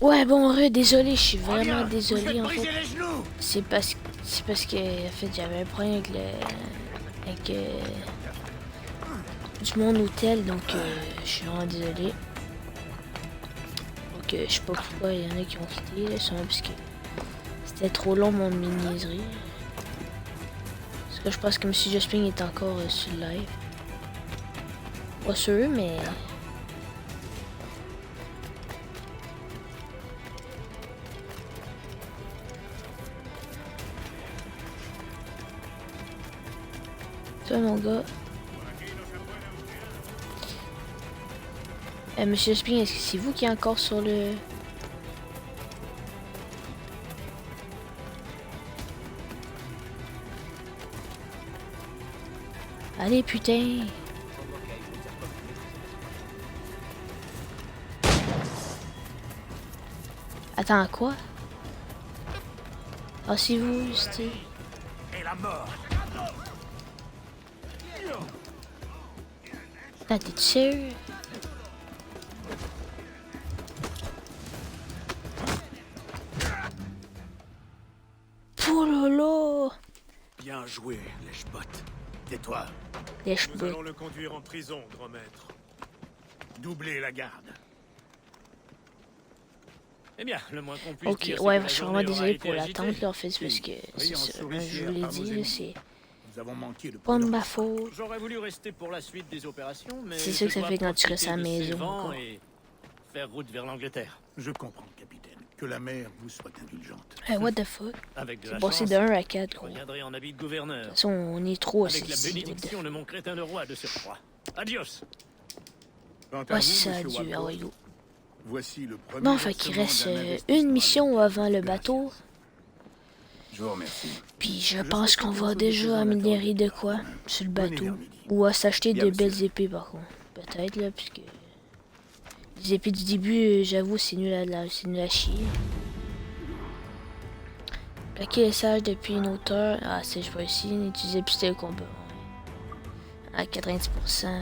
Ouais, bon, désolé, je suis vraiment désolé, en fait. Les genoux. C'est parce que, en fait, j'avais un problème avec du monde hôtel, donc je suis vraiment désolé. Donc, je sais pas pourquoi il y en a qui ont quitté, là, sûrement parce que c'était trop long, mon mini-niaiserie. Parce que je pense que M. Jospin est encore sur le live. Pas sûr, mais... Toi, mon gars. Monsieur Spring, est-ce que c'est vous qui êtes encore sur le... Allez, putain. Attends, quoi? Ah, si vous, c'était... Et la mort. Attends, t'es sérieux? Oh là là! Bien joué, lèche-botte. Tais-toi. Les Nous cheveux. allons le conduire en prison, grand maître. Doublez la garde. Eh bien, le moins qu'on puisse Ok, dire, ouais, c'est que je suis la vraiment journée aura désolé été pour agitée. l'attente, là, en fait, parce que c'est Voyons, ça, souricière je vous l'ai à vos dit, là, ennemis. c'est Nous avons manqué de pas de prudence. ma faute. J'aurais voulu rester pour la suite des opérations, mais C'est ça que je ça dois fait quand tu profiter restes à la de ces maison, vents encore. et faire route vers l'Angleterre. Je comprends, capitaine. Que la mer vous soit indulgente. What the fuck? Avec de C'est la passé chance, de 1 à 4, je gros. De reviendrai en habit de gouverneur. toute façon, on est trop Avec la ici. What the bénédiction fuck? de mon crétin de roi de surcroît. Adios. Quant à Ouais, vous, c'est ça, monsieur du Walpole, Hawaii. voici le premier Bon, fait qu'il versement reste d'un une investissement mission à avant le bateau. Je vous remercie. Puis je Je pense souhaite qu'on que va vous déjà soyez améliorer de présents quoi demain. sur le Venez bateau. vers midi. Ou à s'acheter Bien, de monsieur. belles épées, par contre. Peut-être, là, puisque... Les épées du début, j'avoue, c'est nul à chier. Plaquer les sages depuis une hauteur. Ah, c'est je vois ici. Utiliser pistolet au combat. Ouais. À 90%.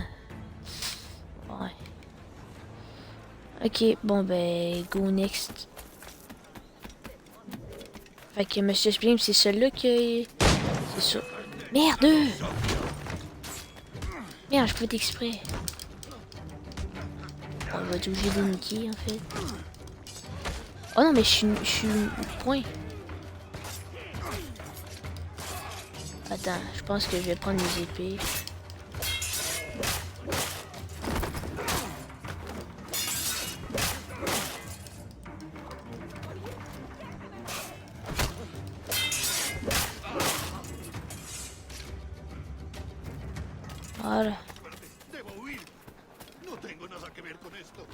Ouais. Ok, bon ben, go next. Fait que Monsieur Spring, c'est celui-là qui... C'est ça. Merde! Merde, je peux exprès. On va être obligé de niquer, en fait. Oh non, mais je suis... Point. Attends, je pense que je vais prendre les épées. Voilà. Debo huir. No tengo nada que ver con esto.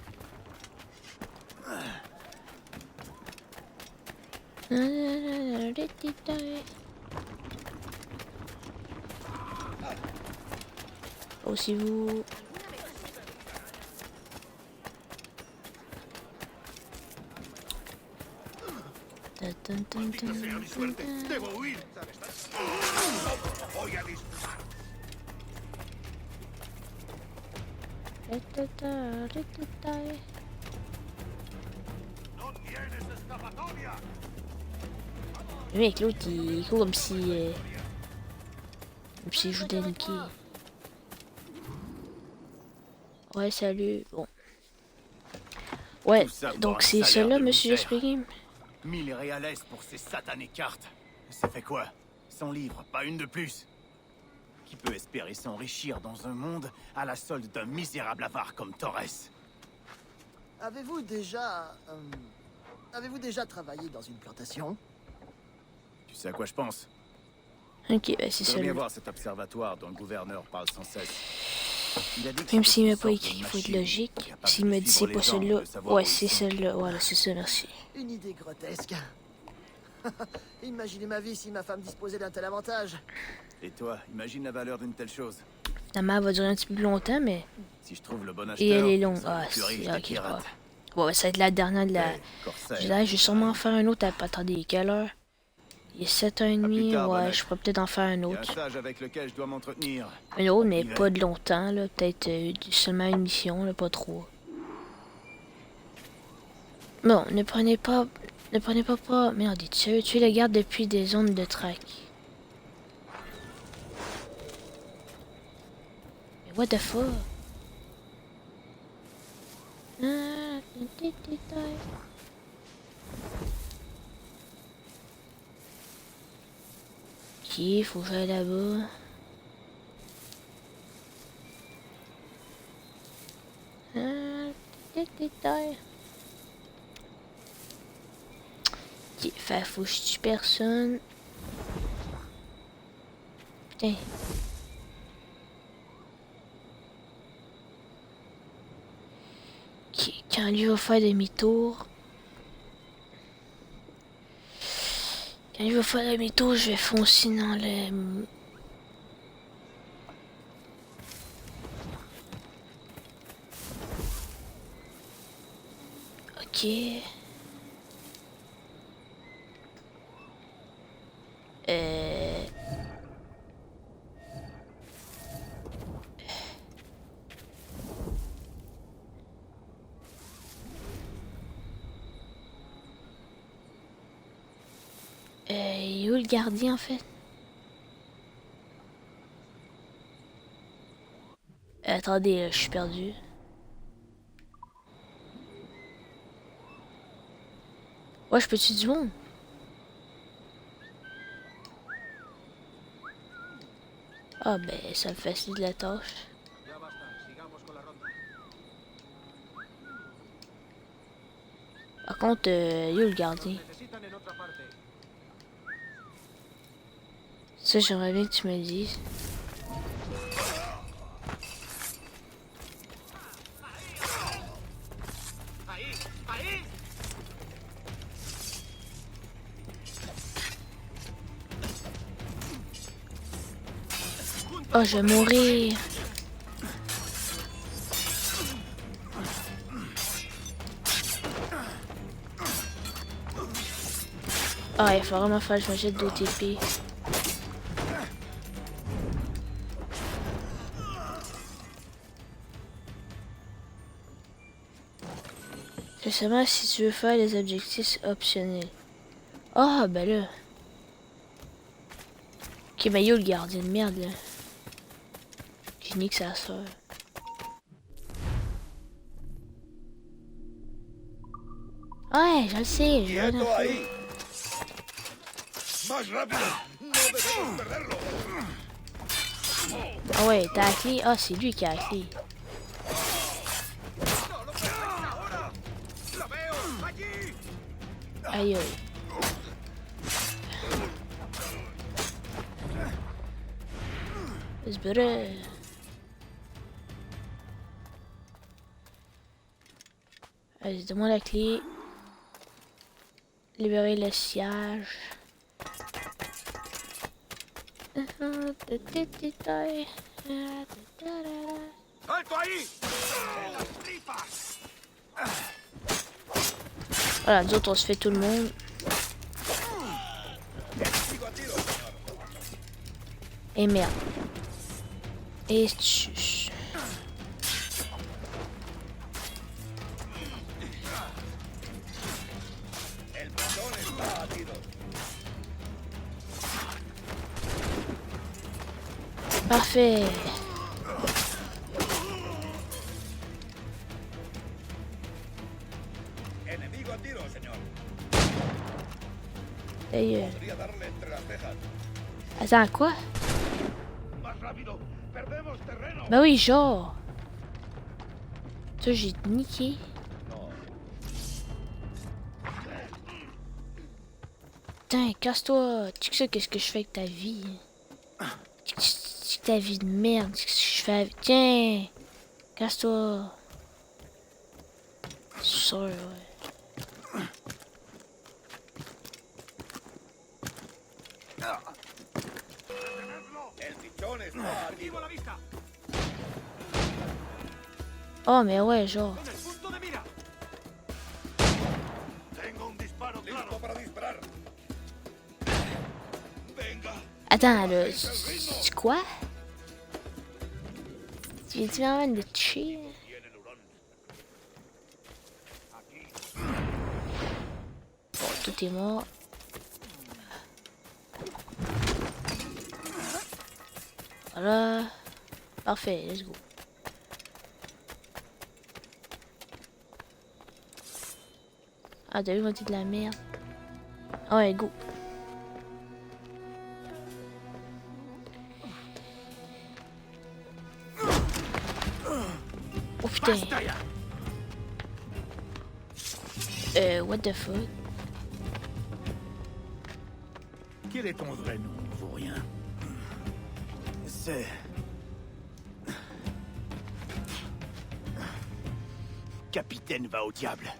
Aussi vous. Sea mi suerte. Debo huir. Voy a disparar. No tienes escapatoria. Le mec, l'autre, il court comme si. Comme s'il jouait à niquer. Ouais, salut. Bon. Ouais, Tout ça pour un donc c'est salaire celui-là, de monsieur misère. Spring. 1000 réales pour ces satanées cartes. Ça fait quoi 100 livres, pas une de plus. Qui peut espérer s'enrichir dans un monde à la solde d'un misérable avare comme Torres? Avez-vous déjà travaillé dans une plantation? Tu sais à quoi je pense? Ok, bah c'est J'aimerais bien celui-là. voir cet observatoire dont le gouverneur parle sans cesse. Il a dit que Même c'était s'il m'a une pas sorte écrit de qu'il faut être machine logique. capable S'il de me dit c'est suivre pas les gens, celui-là. de savoir Ouais, où c'est ils sont. celui-là. Voilà, c'est ça, merci. Une idée grotesque. Imaginez ma vie si ma femme disposait d'un tel avantage. Et toi, imagine la valeur d'une telle chose. Finalement, elle va durer un petit peu plus longtemps, mais. Si je trouve le bon acheteur, Et elle est longue. ça sera Ah, le plus c'est. riche Ok, des c'est pas pirates. grave. Bon, ça va être la dernière de la. Hey, corsaire. Je vais sûrement en faire un autre. Attendez, quelle heure? Il est 7h30. tard, Ouais, Bonnet. je pourrais peut-être en faire un Il y a un autre. sage avec lequel je dois m'entretenir. Un autre, mais Il va. pas de longtemps, là. Peut-être seulement une mission, là, pas trop. Bon, ne prenez pas. Merde, tu veux tuer la garde depuis des zones de track. Mais what the fuck? Ok, faut que j'aille là-bas. Ok, fait, faut que je tue personne. Putain. Ok, quand lui va faire demi-tour. Quand lui va faire demi-tour, je vais foncer dans le... Ok. Euh... il est où le gardien en fait? Attendez, je suis perdu. Ouais, je peux tuer du monde. Ah ben, ça me facilite la tâche. Par contre, il est où le gardien? Ça, j'aimerais bien que tu me le dises. Oh, je vais mourir. Ah, il faut vraiment faire que je me jette d'OTP. C'est seulement si tu veux faire les objectifs optionnels. Ah, ben là. Ok, ben yo le gardien de merde là. J'ai nique sa soeur. Ouais, je le sais, je ¡Quieto le ahí! ¡Más rápido! ¡No debemos perderlo! Ah ouais, t'as la clé? Ah, c'est lui qui a la clé. Aïe aïe. C'est vrai. Allez, donne-moi la clé. Libérer le siège. ¡Alto ahí! Voilà, nous autres on se fait tout le monde. Et merde. Et tchuss. ¡El botón está a tiro! Parfait. ¡Enemigo a tiro, señor! D'ailleurs. Podría darle entre las cejas. Attends, quoi? ¡Más rápido! ¡Perdemos terreno! Bah oui, genre. Toi, j'ai niqué. Putain, casse-toi. Tu sais qu'est-ce que je fais avec ta vie? Tu ta vie de merde. Qu'est-ce que je fais avec... Tiens. Casse-toi. Sors, ouais. ¡El pichón está a tiro! Oh, mais ouais, genre. ¡Tengo un disparo claro! ¡Listo para disparar! ¡Venga! Attends, là. Quoi? Tu viens-tu vraiment de tuer? Bon, tout est mort. Voilà. Parfait, let's go. Ah, t'as vu, moi, t'es de la merde. Ah ouais, go. Oh putain. What the fuck? Quel est ton vrai nom, vaurien? C'est... Capitaine va au diable.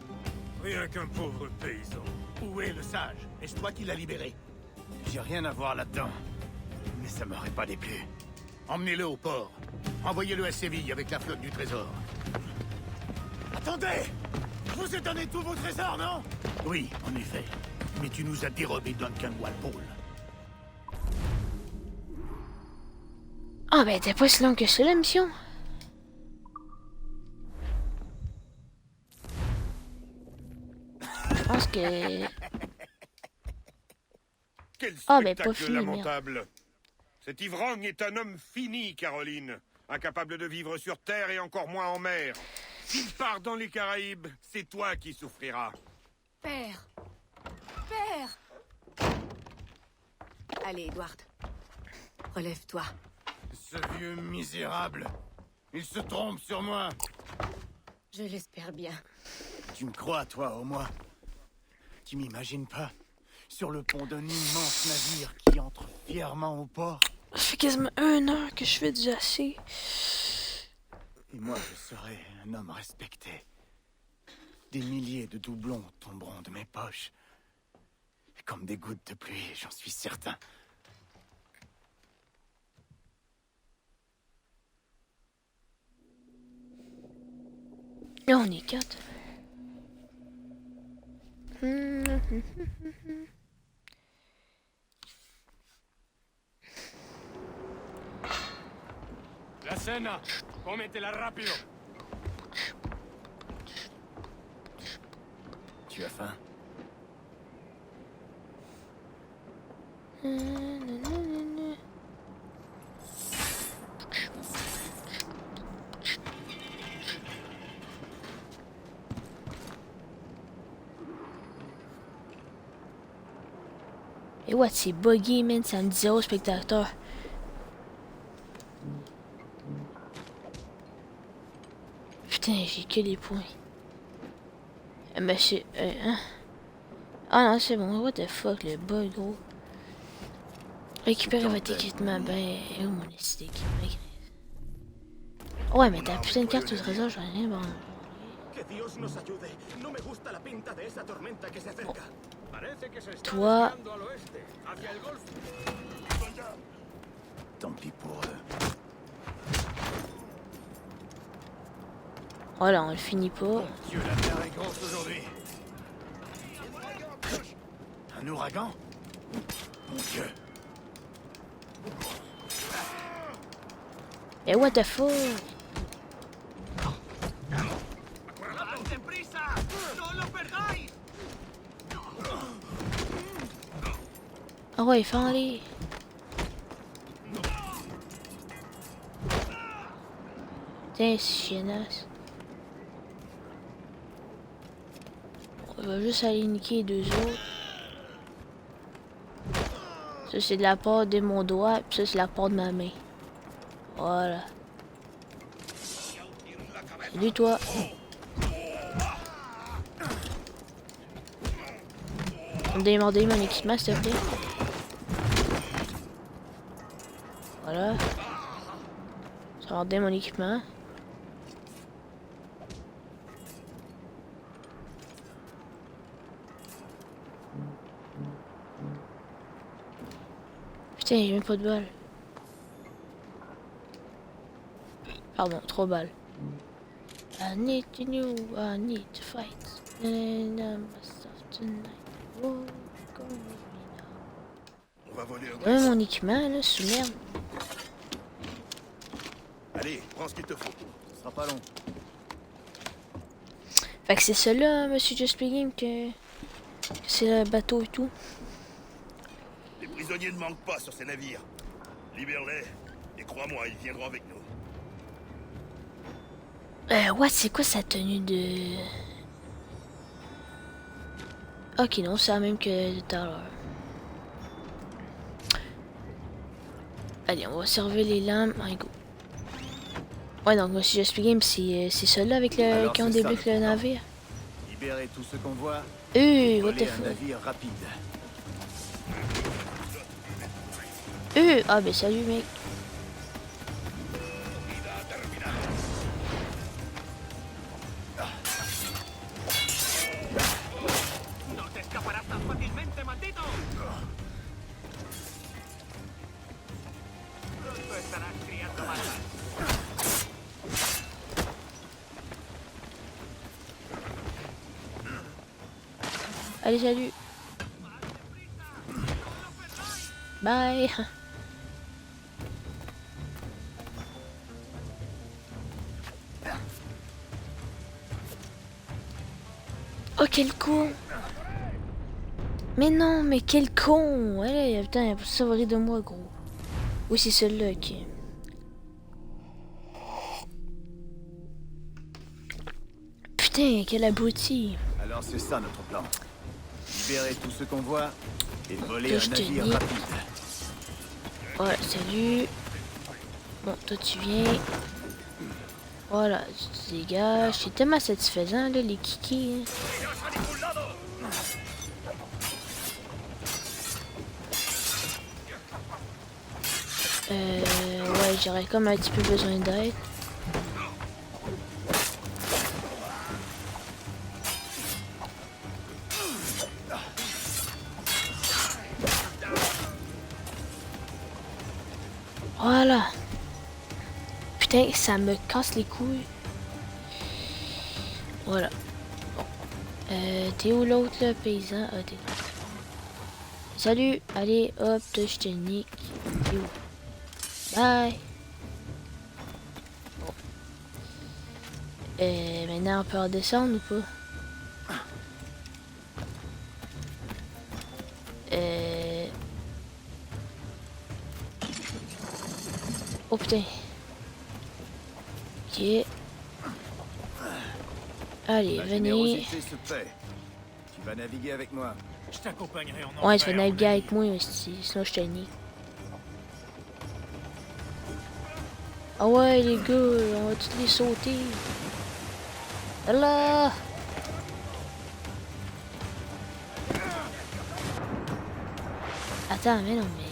Rien qu'un pauvre paysan. Où est le sage? Est-ce toi qui l'as libéré? J'ai rien à voir là-dedans. Mais ça m'aurait pas déplu. Emmenez-le au port. Envoyez-le à Séville avec la flotte du trésor. Attendez! Je vous ai donné tous vos trésors, non? Oui, en effet. Mais tu nous as dérobé Duncan Walpole. Ah, ben, t'es pas si long que ça, la mission. Je pense que... Quel Ah, ben, spectacle pas fini, merde. lamentable. Cet ivrogne est un homme fini, Caroline. Incapable de vivre sur Terre et encore moins en mer. S'il part dans les Caraïbes, c'est toi qui souffriras. Père. Père. Allez, Edward. Relève-toi. Ce vieux misérable. Il se trompe sur moi. Je l'espère bien. Tu me crois, toi, au moins? Tu m'imagines pas sur le pont d'un immense navire qui entre fièrement au port? Ça fait quasiment 1 heure que je fais du AC. Et moi, je serai un homme respecté. Des milliers de doublons tomberont de mes poches. Comme des gouttes de pluie, j'en suis certain. Là, on est 4. La cena, cómetela rápido. Tu as faim? Et what, c'est buggy, man, ça me dit 0 spectateurs. Putain, j'ai que les points. Ben, c'est... hein? Ah non, c'est bon, what the fuck, le bug, gros. Récupérez votre équipement, ben... où mon équipement? Ouais, mais t'as putain de carte au trésor, j'en ai rien, bon. Que Dios nos ayude. No me gusta la pinta de esa tormenta que se acerca. Parece que se está Toi... desviando al oeste, hacia el golfo. Tant pis pour eux. Voilà, on le finit pas. Dieu, la mer est grosse aujourd'hui. Un ouragan? Mon Dieu. Et what the fuck? Ah ouais, il fait aller. Putain, c'est chiennasse. On va juste aller niquer les 2 autres. Ça, c'est de la part de mon doigt, puis ça, c'est la part de ma main. Voilà. Salut, toi. On me demander mon équipement, s'il te plaît. Voilà. Ça va mon équipement. Putain, j'ai même pas de balles. Pardon, 3 balles. I need to know, I need to fight. And I must have tonight. Oh, come with me now. On va voler un Ouais, mon équipement, là, sous merde. Allez, prends ce qu'il te faut. Ce sera pas long. Fait que c'est cela, monsieur Just Play Game, que c'est le bateau et tout. Les prisonniers ne manquent pas sur ces navires. Libère-les, et crois-moi, ils viendront avec nous. Ouais, c'est quoi sa tenue de... Ok, non, c'est la même que tout à l'heure. Allez, on va servir les lames. Allez, go. Ouais, donc, monsieur Just Play Game, c'est cela avec le... Alors, quand on c'est ça, débloque le maintenant. navire. Libérer tout ce qu'on voit. What Voler the un fuck? navire rapide. Ah, ben salut, mec. No te escaparás tan fácilmente, maldito. Pronto estarás criando barbas. Allez, salut. quel con! Mais non, mais quel con! Ouais, putain, il a ça va rire de moi, gros. Oui, c'est celle-là, ok. Putain, quel abruti! Alors c'est ça notre plan. Libérer tous ceux qu'on voit et voler Que un je te navire dis. rapide. Voilà, salut. Bon, toi tu viens. Voilà, tu te dégages. C'est tellement satisfaisant, là, les kikis. Hein. Ouais, j'aurais comme un petit peu besoin d'aide. Voilà. Putain, ça me casse les couilles. Voilà. Bon. T'es où l'autre, là, paysan? Ah, t'es là. Salut. Allez, hop, je te nique. T'es où? Bye. Bon. Maintenant, on peut redescendre ou pas? Oh putain. Ok. Allez, La venez. générosité se paie. Tu vas naviguer avec moi. Je t'accompagnerai en Ouais, tu vas enfer, naviguer mon ami. avec moi aussi, sinon je te nique. Ah ouais, les gars, on va tous les sauter. Là! Attends, mais non, mais...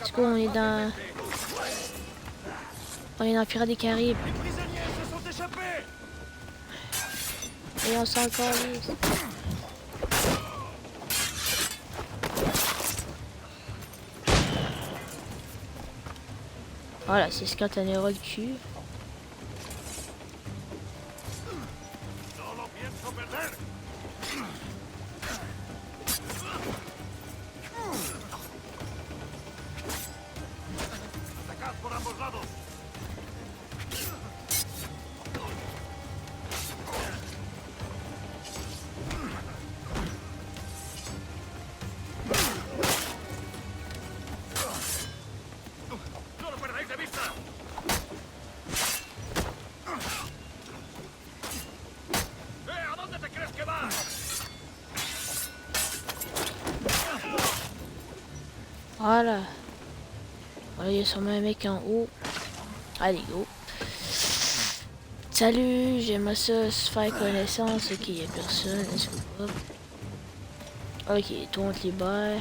Est-ce qu'on est dans... On est dans Pirates des Caraïbes. Les prisonniers se sont échappés. Et on s'en calisse. Voilà, c'est ce quand t'en auras le cul. Voilà. Voilà, il y a sûrement un mec en haut. Allez, go. Salut, j'aimerais ça se faire connaissance. Ok, il y a personne. Est-ce que pas? Ok, toi on te libère.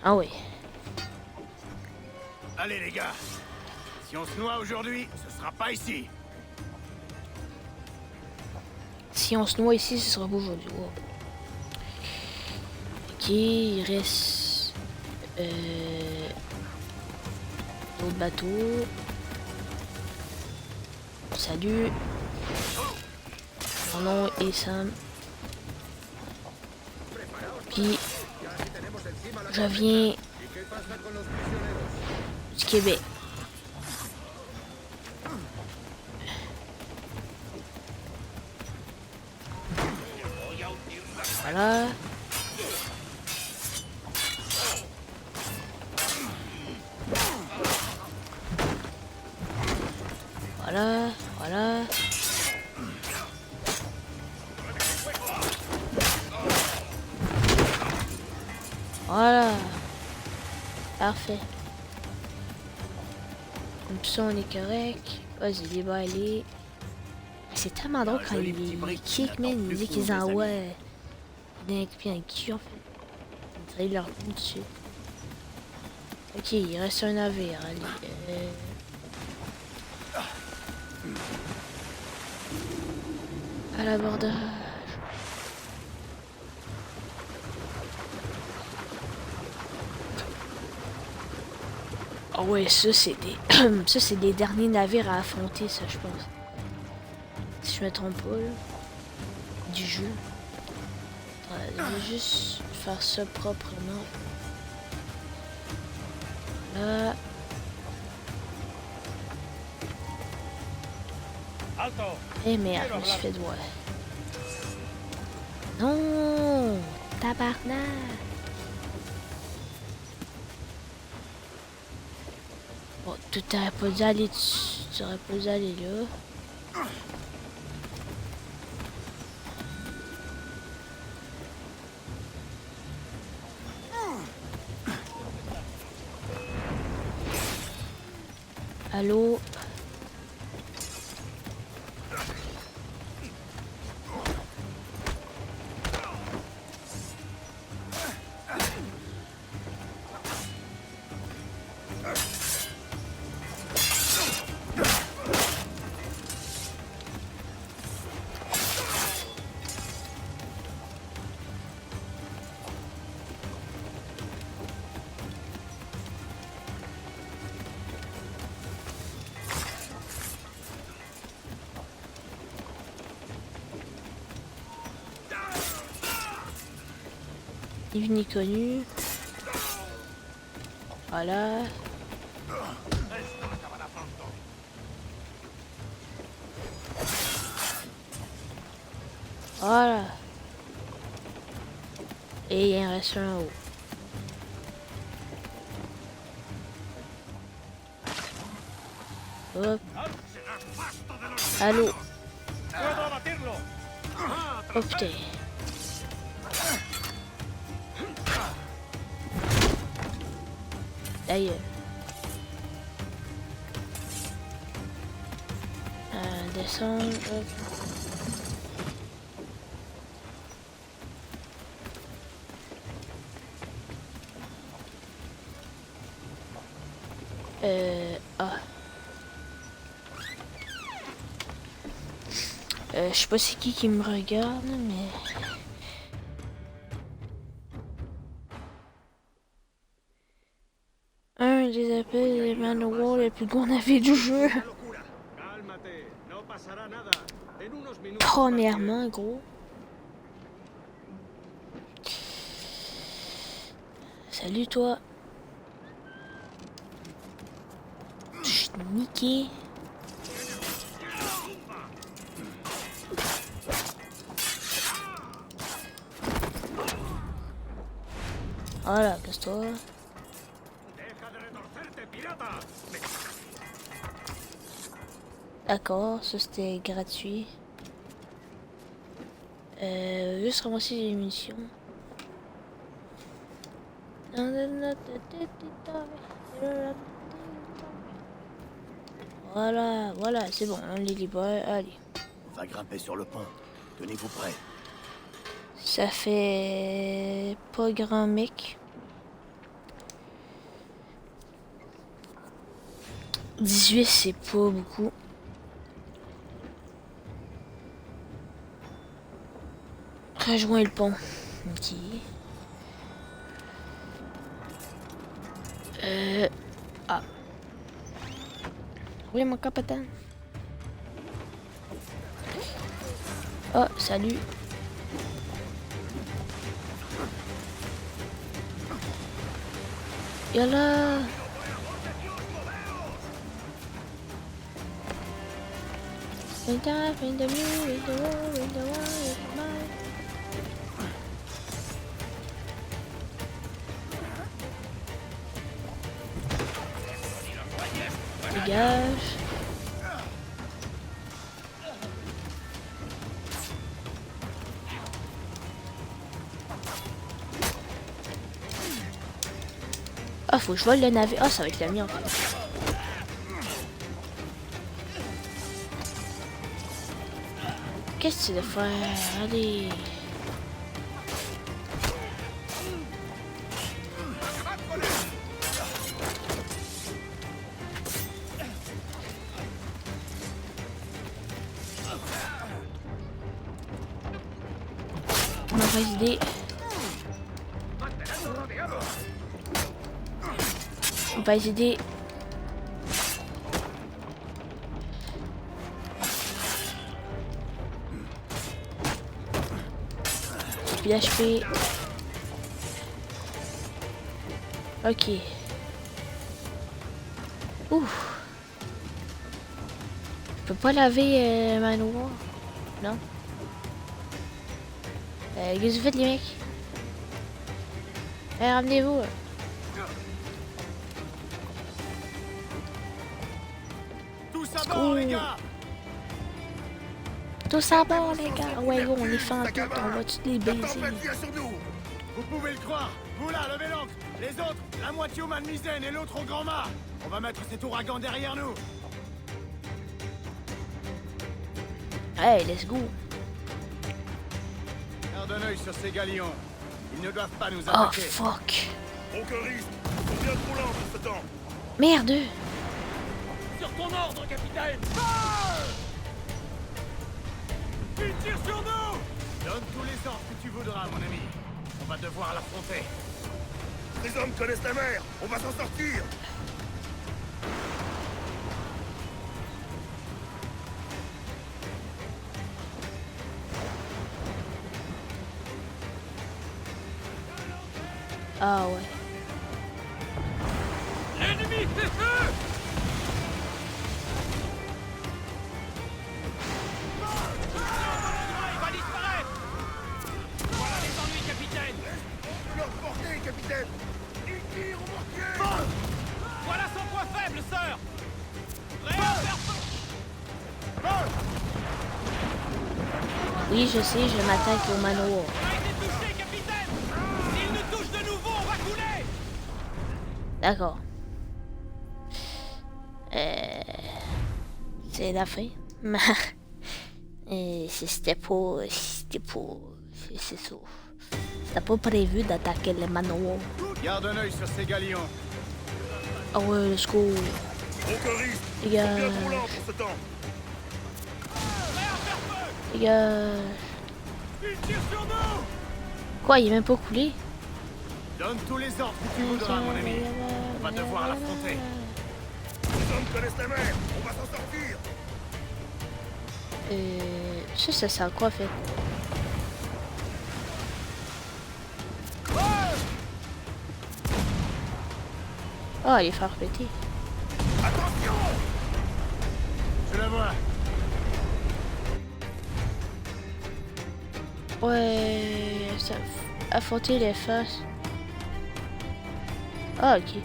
Ah oui. Allez les gars. Si on se noie aujourd'hui, ce sera pas ici. Si on se noie ici, ce sera pas aujourd'hui. Wow. Ok, il reste... d'autres bateaux. Salut. Mon nom est Sam. Puis, je viens du Québec. Voilà. Voilà, voilà. Voilà. Parfait. Comme ça, on est correct. Vas-y, libère-les. C'est tellement drôle quand ils kick, man. Ils disent qu'ils envoient d'un pied en cul, en fait. Ils leur coup dessus. Ok, il reste un navire. Allez. À l'abordage. Ah ouais, ça c'est des... ça c'est des derniers navires à affronter, ça je pense. Si je me trompe pas, là. Du jeu. Je vais juste faire ça proprement. Là. Eh merde, je me suis fait voir. Non! Tabarnak! Bon, tu t'aurais pas dû aller dessus. Tu aurais pas dû aller là. Allô? Ni vu ni connu. Voilà. Voilà. Et il en reste un en haut. Hop. Allô. Oh putain. D'ailleurs. Descendre. Hop. Ah. Je sais pas c'est qui me regarde, mais... Un des appels des manowars les plus gros navires du jeu. Premièrement, gros. Salut toi. Je suis niqué. Voilà, casse-toi. D'accord, ça c'était gratuit. Juste ramasser des munitions. Voilà, voilà, c'est bon, on les libre. Allez. On va grimper sur le pont. Tenez-vous prêts. Ça fait pas grand mec. 18 c'est pas beaucoup. Rejoins le pont. Ok. Ah. Oui mon capitaine. Oh salut. Yalla. Dégage. Ah, faut que je vole le navire. Ah, ça va être la mienne en fait. Qu'est-ce que tu veux faire? Allez. Mauvaise idée. Mauvaise idée. Puis HP. Ok. Ouf. peux pas laver manoir. Non. Qu'est-ce que vous faites, les mecs? Ramenez-vous. Tous à bord, les gars! Tous à bord, les gars. Ouais, gros, on les fait en tout. On va tous les baiser. Vous pouvez le croire. Vous là, levez l'ancre. Les autres, la moitié au mât de misaine et l'autre au grand mât. On va mettre cet ouragan derrière nous. Hey, let's go. Garde un œil sur ces galions. Ils ne doivent pas nous Oh, attaquer. fuck. Aucun risque. Ils sont bien trop lents pour ce temps. Merde. Sur ton ordre, capitaine! Ils tirent sur nous! Donne tous les ordres que tu voudras, mon ami. On va devoir l'affronter. Les hommes connaissent la mer. On va s'en sortir. Ah ouais. L'ennemi fait feu! Il va disparaître! Voilà les ennuis, capitaine! Leur portée, capitaine. Ils tirent au mortier. Voilà son point faible, sœur! Prêt à faire feu! Oui, je sais, je m'attaque au manoir. On a été touché, capitaine! S'il nous touche de nouveau, on va couler! D'accord. C'est la fin. C'était pas... C'est ça. C'était pas prévu d'attaquer le manoir. Garde un œil sur ces galions. Ah ouais, let's go. Aucun risque. Les Ils gars. sont bien trop lents pour ce temps. Les gars... Ils tirent sur nous! Quoi, il est même pas coulé? Donne tous les ordres que tu voudras, mon ami. On va devoir l'affronter. Les hommes connaissent la mer. On va s'en sortir. Ça sert à quoi, en fait? Oh, les faire péter. Attention. Je la vois. Ouais... Ça... Affronter les faces. Ah, ok.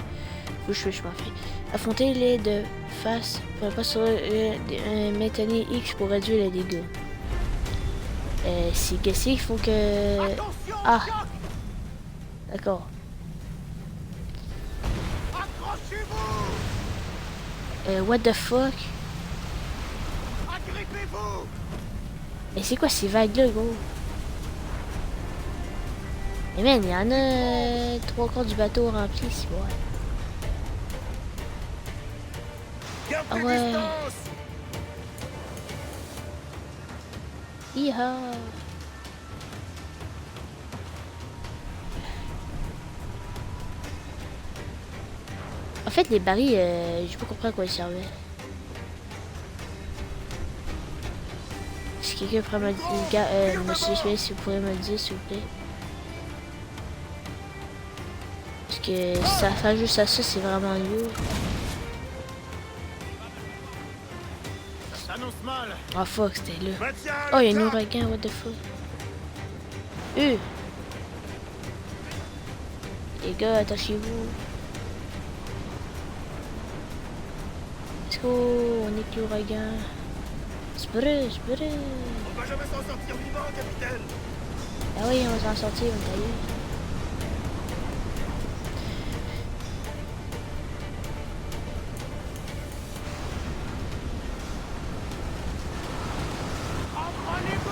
Faut que je m'en fais. Affronter les de face. Pour pas sur maintenir X pour réduire les dégâts. C'est qu'est-ce qu'il faut que... Ah! D'accord. What the fuck? Agrippez-vous! Mais c'est quoi ces vagues-là, gros? Mais man, il y en a 3/4 du bateau rempli, c'est bon. Garde Ah tes ouais. distances. Iha! En fait, les barils, j'ai pas compris à quoi ils servaient. Est-ce que quelqu'un pourrait me dire, monsieur Smith, si vous pourriez me le dire, s'il vous plaît? Parce que ça fait juste à ça, c'est vraiment mieux. Ça s'annonce mal. Ah fuck, c'était là. Maintiens Oh, il y a le un cap. ouragan, what the fuck. Les gars, attachez-vous. Let's go, on est que l'ouragan. C'est vrai, c'est vrai. On va jamais s'en sortir vivant, capitaine. Ah oui, on va s'en sortir, on t'a eu.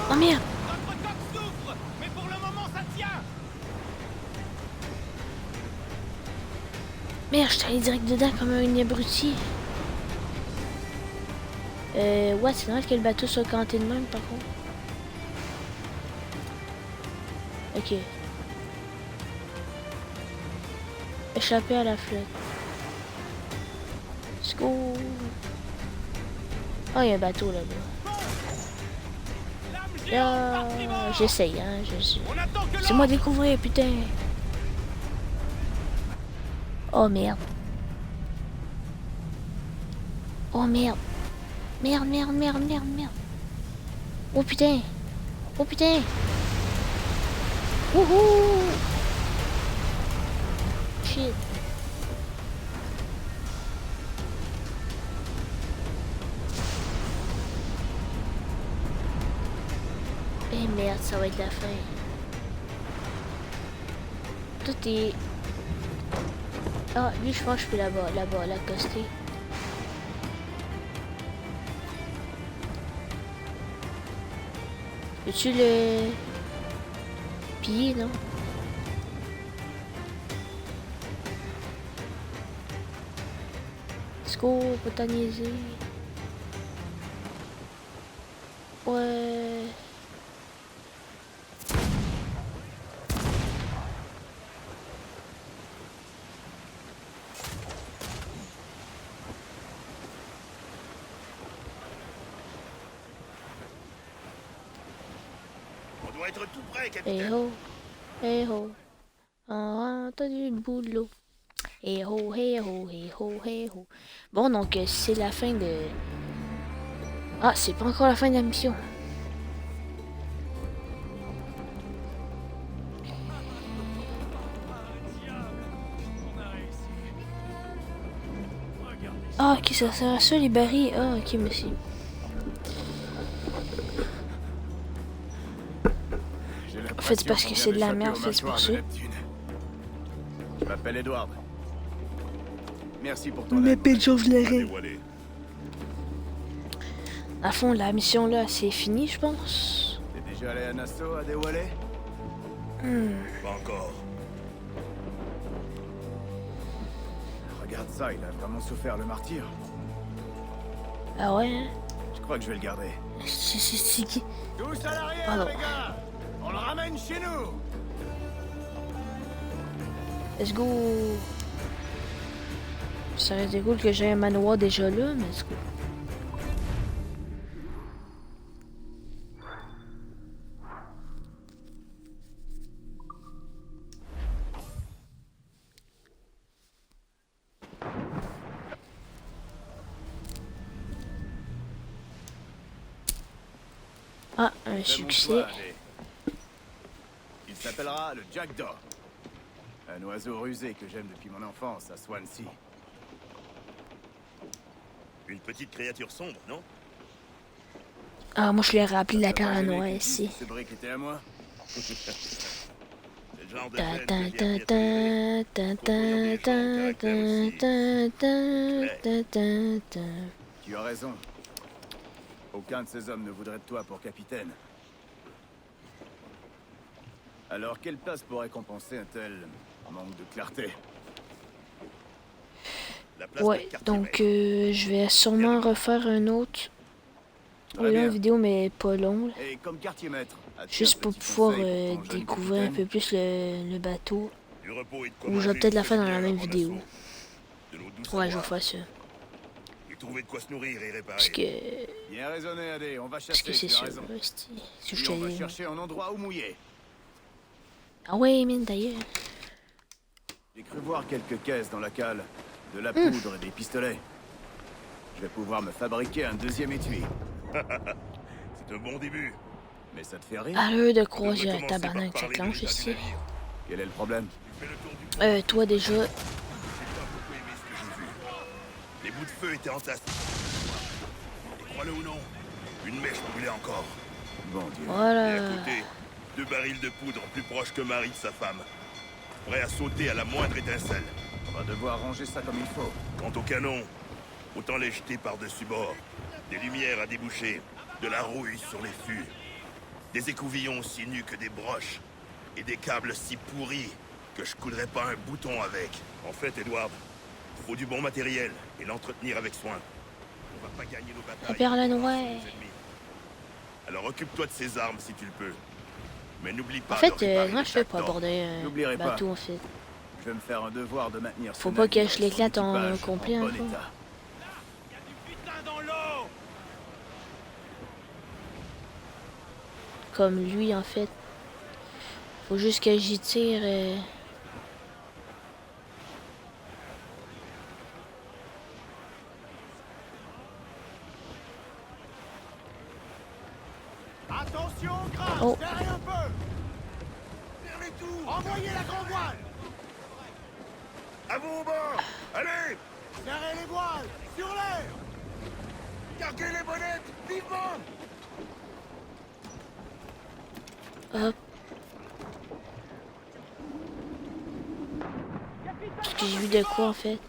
Oh merde! Notre coque souffre, mais pour le moment, ça tient! Merde, je suis allé direct dedans comme un abruti. Ouais, c'est normal que le bateau soit canté de même, par contre. Ok. Échapper à la flotte. Let's go. Oh, il y a un bateau là-bas. J'essaye, hein. On attend que C'est moi découvrir, putain. Oh merde. Oh merde. Merde, merde, merde, merde, merde. Oh putain. Oh putain. Wouhou. Shit. Eh merde, ça va être la fin. Tout est... Ah, lui je pense que je peux là-bas, l'accoster. Peux-tu le... piller, non? Let's go, botaniser. Ouais... On doit être tout près, Hey capitaine. ho, hey ho, on rentre du boulot. Hey ho, hey ho, hey ho, hey ho. Bon, donc c'est la fin de... Ah, c'est pas encore la fin de la mission. Ah, ok, ça sert à ça les barils. Ah, ok, merci. En fait, c'est parce que c'est de la merde, c'est pour ça. Je m'appelle Edward. Merci pour ton Mais aide. Pedro, je l'aurais. Dévoilé. À fond, la mission là, c'est fini, je pense. T'es déjà allé à Nassau, à Dewallet? Pas encore. Regarde ça, il a vraiment souffert le martyr. Ah ouais, hein? Je crois que je vais le garder. C'est qui? Tous à l'arrière, Pardon. les gars! On le ramène chez nous! Let's go. Ça aurait été cool que j'ai un manoir déjà là, mais let's go. Ah, un succès. Montre-toi, allez. Il s'appellera le Jackdaw. Un oiseau rusé que j'aime depuis mon enfance à Swansea. Une petite créature sombre, non? Ah, moi je l'ai rappelé la T'as perle pas aimé noire qu'ils ici. disent que Ce brick était à moi? C'est le genre de Ta bête ta que vient ta piétiner. ta ta ta ta ta ta ta ta. Tu as raison. Aucun de ces hommes ne voudrait de toi pour capitaine. Alors, quelle place pourrait compenser un tel manque de clarté? La place de Ouais, quartier donc maître. je vais sûrement refaire un autre. Très bien. Une vidéo, mais pas long. Et comme quartier maître, as-tu Juste un pour petit pouvoir conseil pour ton jeune découvrir un capitaine? peu plus le bateau. Du repos et de Ou je vais manger peut-être la une faire dans la cuisinière même avant vidéo. l'assaut. De l'eau douce à Ouais, je vais boire. faire ça. Et trouver de quoi se nourrir et réparer. Parce que... Bien raisonné, Adé, on va Parce chasser, que c'est tu as sûr. raison. Si Puis je te on va dis... chercher un endroit où mouiller. Ah ouais, mine d'ailleurs. J'ai cru voir quelques caisses dans la cale. De la poudre et des pistolets. Je vais pouvoir me fabriquer un deuxième étui. C'est un bon début. Mais ça te fait rire? À l'heure de On croiser devrait un commencer par tabarnak, ça parler de clenche l'état du ici. navire. Quel est le problème? Tu fais le tour du pont. Toi déjà, J'ai pas beaucoup aimé ce que j'ai vu. Les bouts de feu étaient entassés. Et crois-le ou non, une mèche brûlait encore. Bon Dieu. Et à voilà. côté, 2 barils de poudre plus proches que Marie de sa femme. Prêts à sauter à la moindre étincelle. On va devoir ranger ça comme il faut. Quant au canon, autant les jeter par-dessus bord. Des lumières à déboucher, de la rouille sur les fûts. Des écouvillons aussi nus que des broches. Et des câbles si pourris que je coudrais pas un bouton avec. En fait, Edward, faut du bon matériel et l'entretenir avec soin. On va pas gagner nos batailles. La perle sans noire. nos ennemis. Alors occupe-toi de ces armes si tu le peux. Mais n'oublie pas En fait, de réparer moi le je fais pour Jackdaw. aborder un N'oublierai pas. bateau en fait. Je vais me faire un devoir de maintenir ce Faut pas navire que je et son l'éclate en équipage complet, en bon encore. état. Putain dans l'eau! Comme lui en fait. Faut juste que j'y tire. Attention, grâce, Oh. serrez un peu. Serrez tout. Envoyez la grand voile. À vous au bord! Allez! Serrez les voiles, sur l'air. Carguez les bonnettes! Vivement! Hop. Parce que j'ai vu de quoi en fait.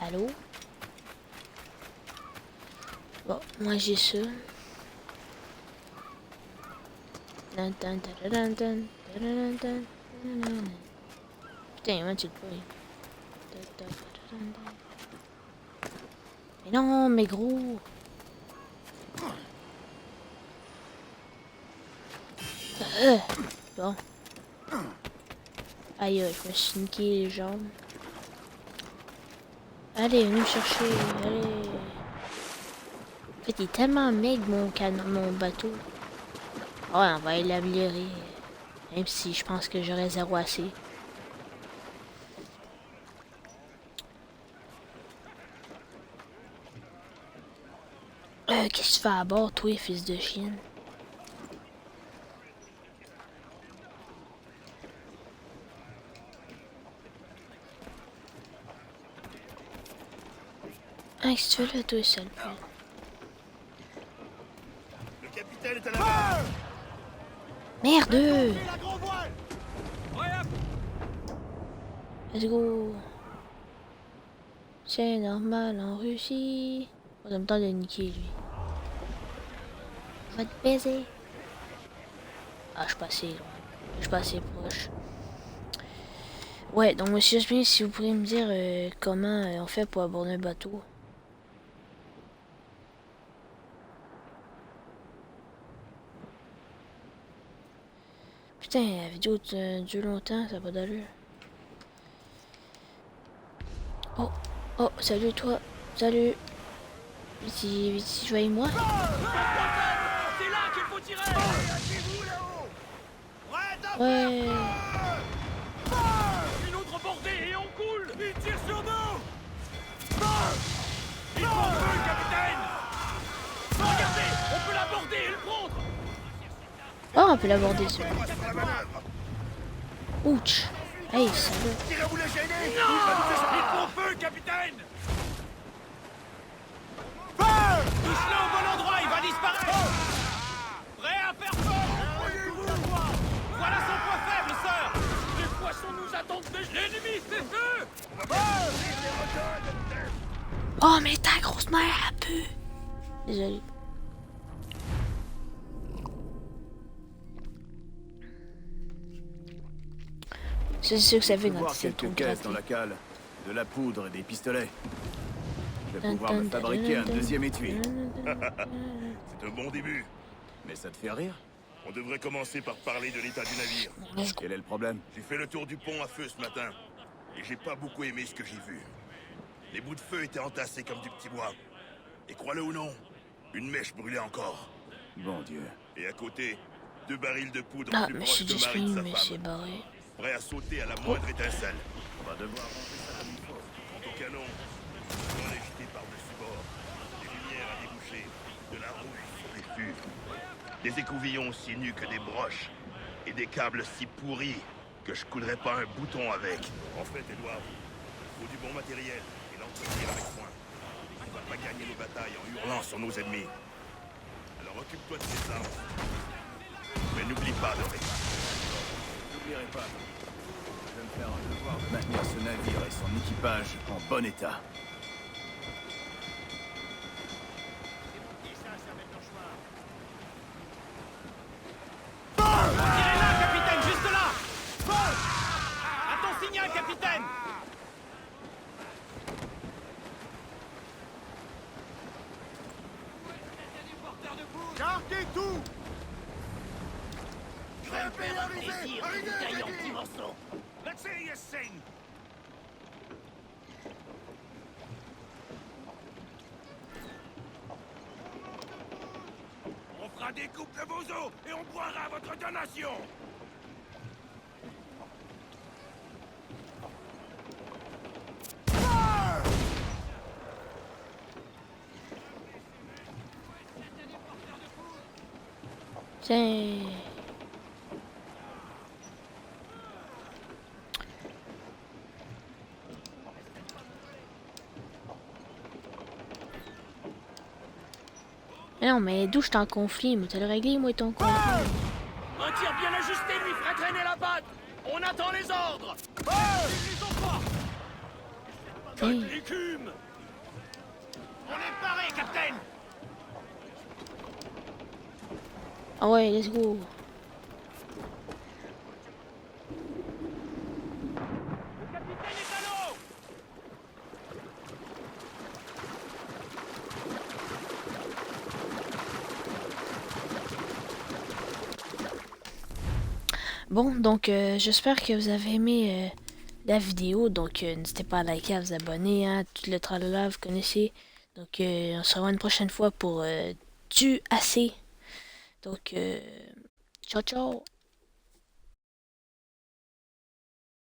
Allô? Bon, moi j'ai ça. Tan, tan, tararan, tan, tararan, tan, tararan. Putain, moi tu le pognes. Ta, ta, tararan, tan. Mais non, mais gros! Bon. Aïe, je me suis niqué les jambes. Allez, venez me chercher, allez. En fait, il est tellement meg mon bateau. Ouais, on va l'améliorer. Même si je pense que j'aurais 0 assez. Qu'est-ce que tu fais à bord, toi, fils de chienne? Ah, qu'est-ce que tu fais là, toi, sale pute? Le capitaine est à la mer! Merde! La grand voile. Let's go! C'est normal en Russie. En même temps de niquer, lui. On va te baiser. Ah, je suis passé loin. Je suis passé proche. Ouais, donc monsieur Smith, si vous pourriez me dire comment on fait pour aborder un bateau. Putain, la vidéo dure longtemps, ça n'a pas d'allure. Oh, oh, salut toi, salut. Vite, joignez-moi. C'est là qu'il faut tirer. Hâtez-vous là-haut. Prête à Ouais. Une autre bordée et on coule. Il tire sur nous. Il faut un feu, capitaine. Regardez, on peut l'aborder et le prendre. Oh, on peut l'aborder celui-là. Ouch. Hey, salut. Tirez-vous les gêner! Il faut feu, capitaine. Touche-le au bon endroit, il va disparaître. Prêt à faire feu. Voilà son point faible, sœur. Les poissons nous attendent déjà. L'ennemi, c'est eux. Oh, mais ta grosse mère, elle pue. Désolé. C'est sûr que ça fait quand Voir c'est quelques ton caisses dans la cale, de la poudre et des pistolets. Je vais pouvoir me fabriquer un deuxième étui. C'est un bon début. Mais ça te fait rire? On devrait commencer par parler de l'état du navire. Quel est le problème? J'ai fait le tour du pont à feu ce matin. Et j'ai pas beaucoup aimé ce que j'ai vu. Les bouts de feu étaient entassés comme du petit bois. Et crois-le ou non, une mèche brûlait encore. Bon Dieu. Et à côté, 2 barils de poudre Ah, plus mais proches c'est de Marie de disponible, sa mais c'est femme. barré. Prêts à sauter à la moindre étincelle. On va devoir ranger ça comme il faut. Quant au canon, on est jeté par-dessus bord. Des lumières à déboucher, de la rouille sur les fûts. Des écouvillons aussi nus que des broches. Et des câbles si pourris que je coudrais pas un bouton avec. En fait, Edouard, il faut du bon matériel et l'entretenir avec soin. On va pas gagner nos batailles en hurlant sur nos ennemis. Alors occupe-toi de ces armes. Mais n'oublie pas de rester. N'oublierai pas. Je vais me faire un devoir de maintenir ce navire et son équipage en bon état. Tirez là, capitaine, juste là. À ton signal, capitaine. Carguez tout! Je vais me faire un plaisir et vous tailler en petits morceaux. Let's see you sing! fera des coupes de vos os et on boira votre donation. Tiens. Mais non, mais d'où je t'en conflit, mais t'as le réglé, moi, ton conflit. Un tir bien ajusté lui fera traîner la batte. On attend les ordres. Ils ont pas. Tiens. L'écume. On est paré, Capitaine! Ah ouais, let's go. Le capitaine est à l'eau. Bon, donc j'espère que vous avez aimé la vidéo. Donc n'hésitez pas à liker, à vous abonner, hein, tout le tralala, vous connaissez. Donc on se revoit une prochaine fois pour du assez. Donc ciao ciao.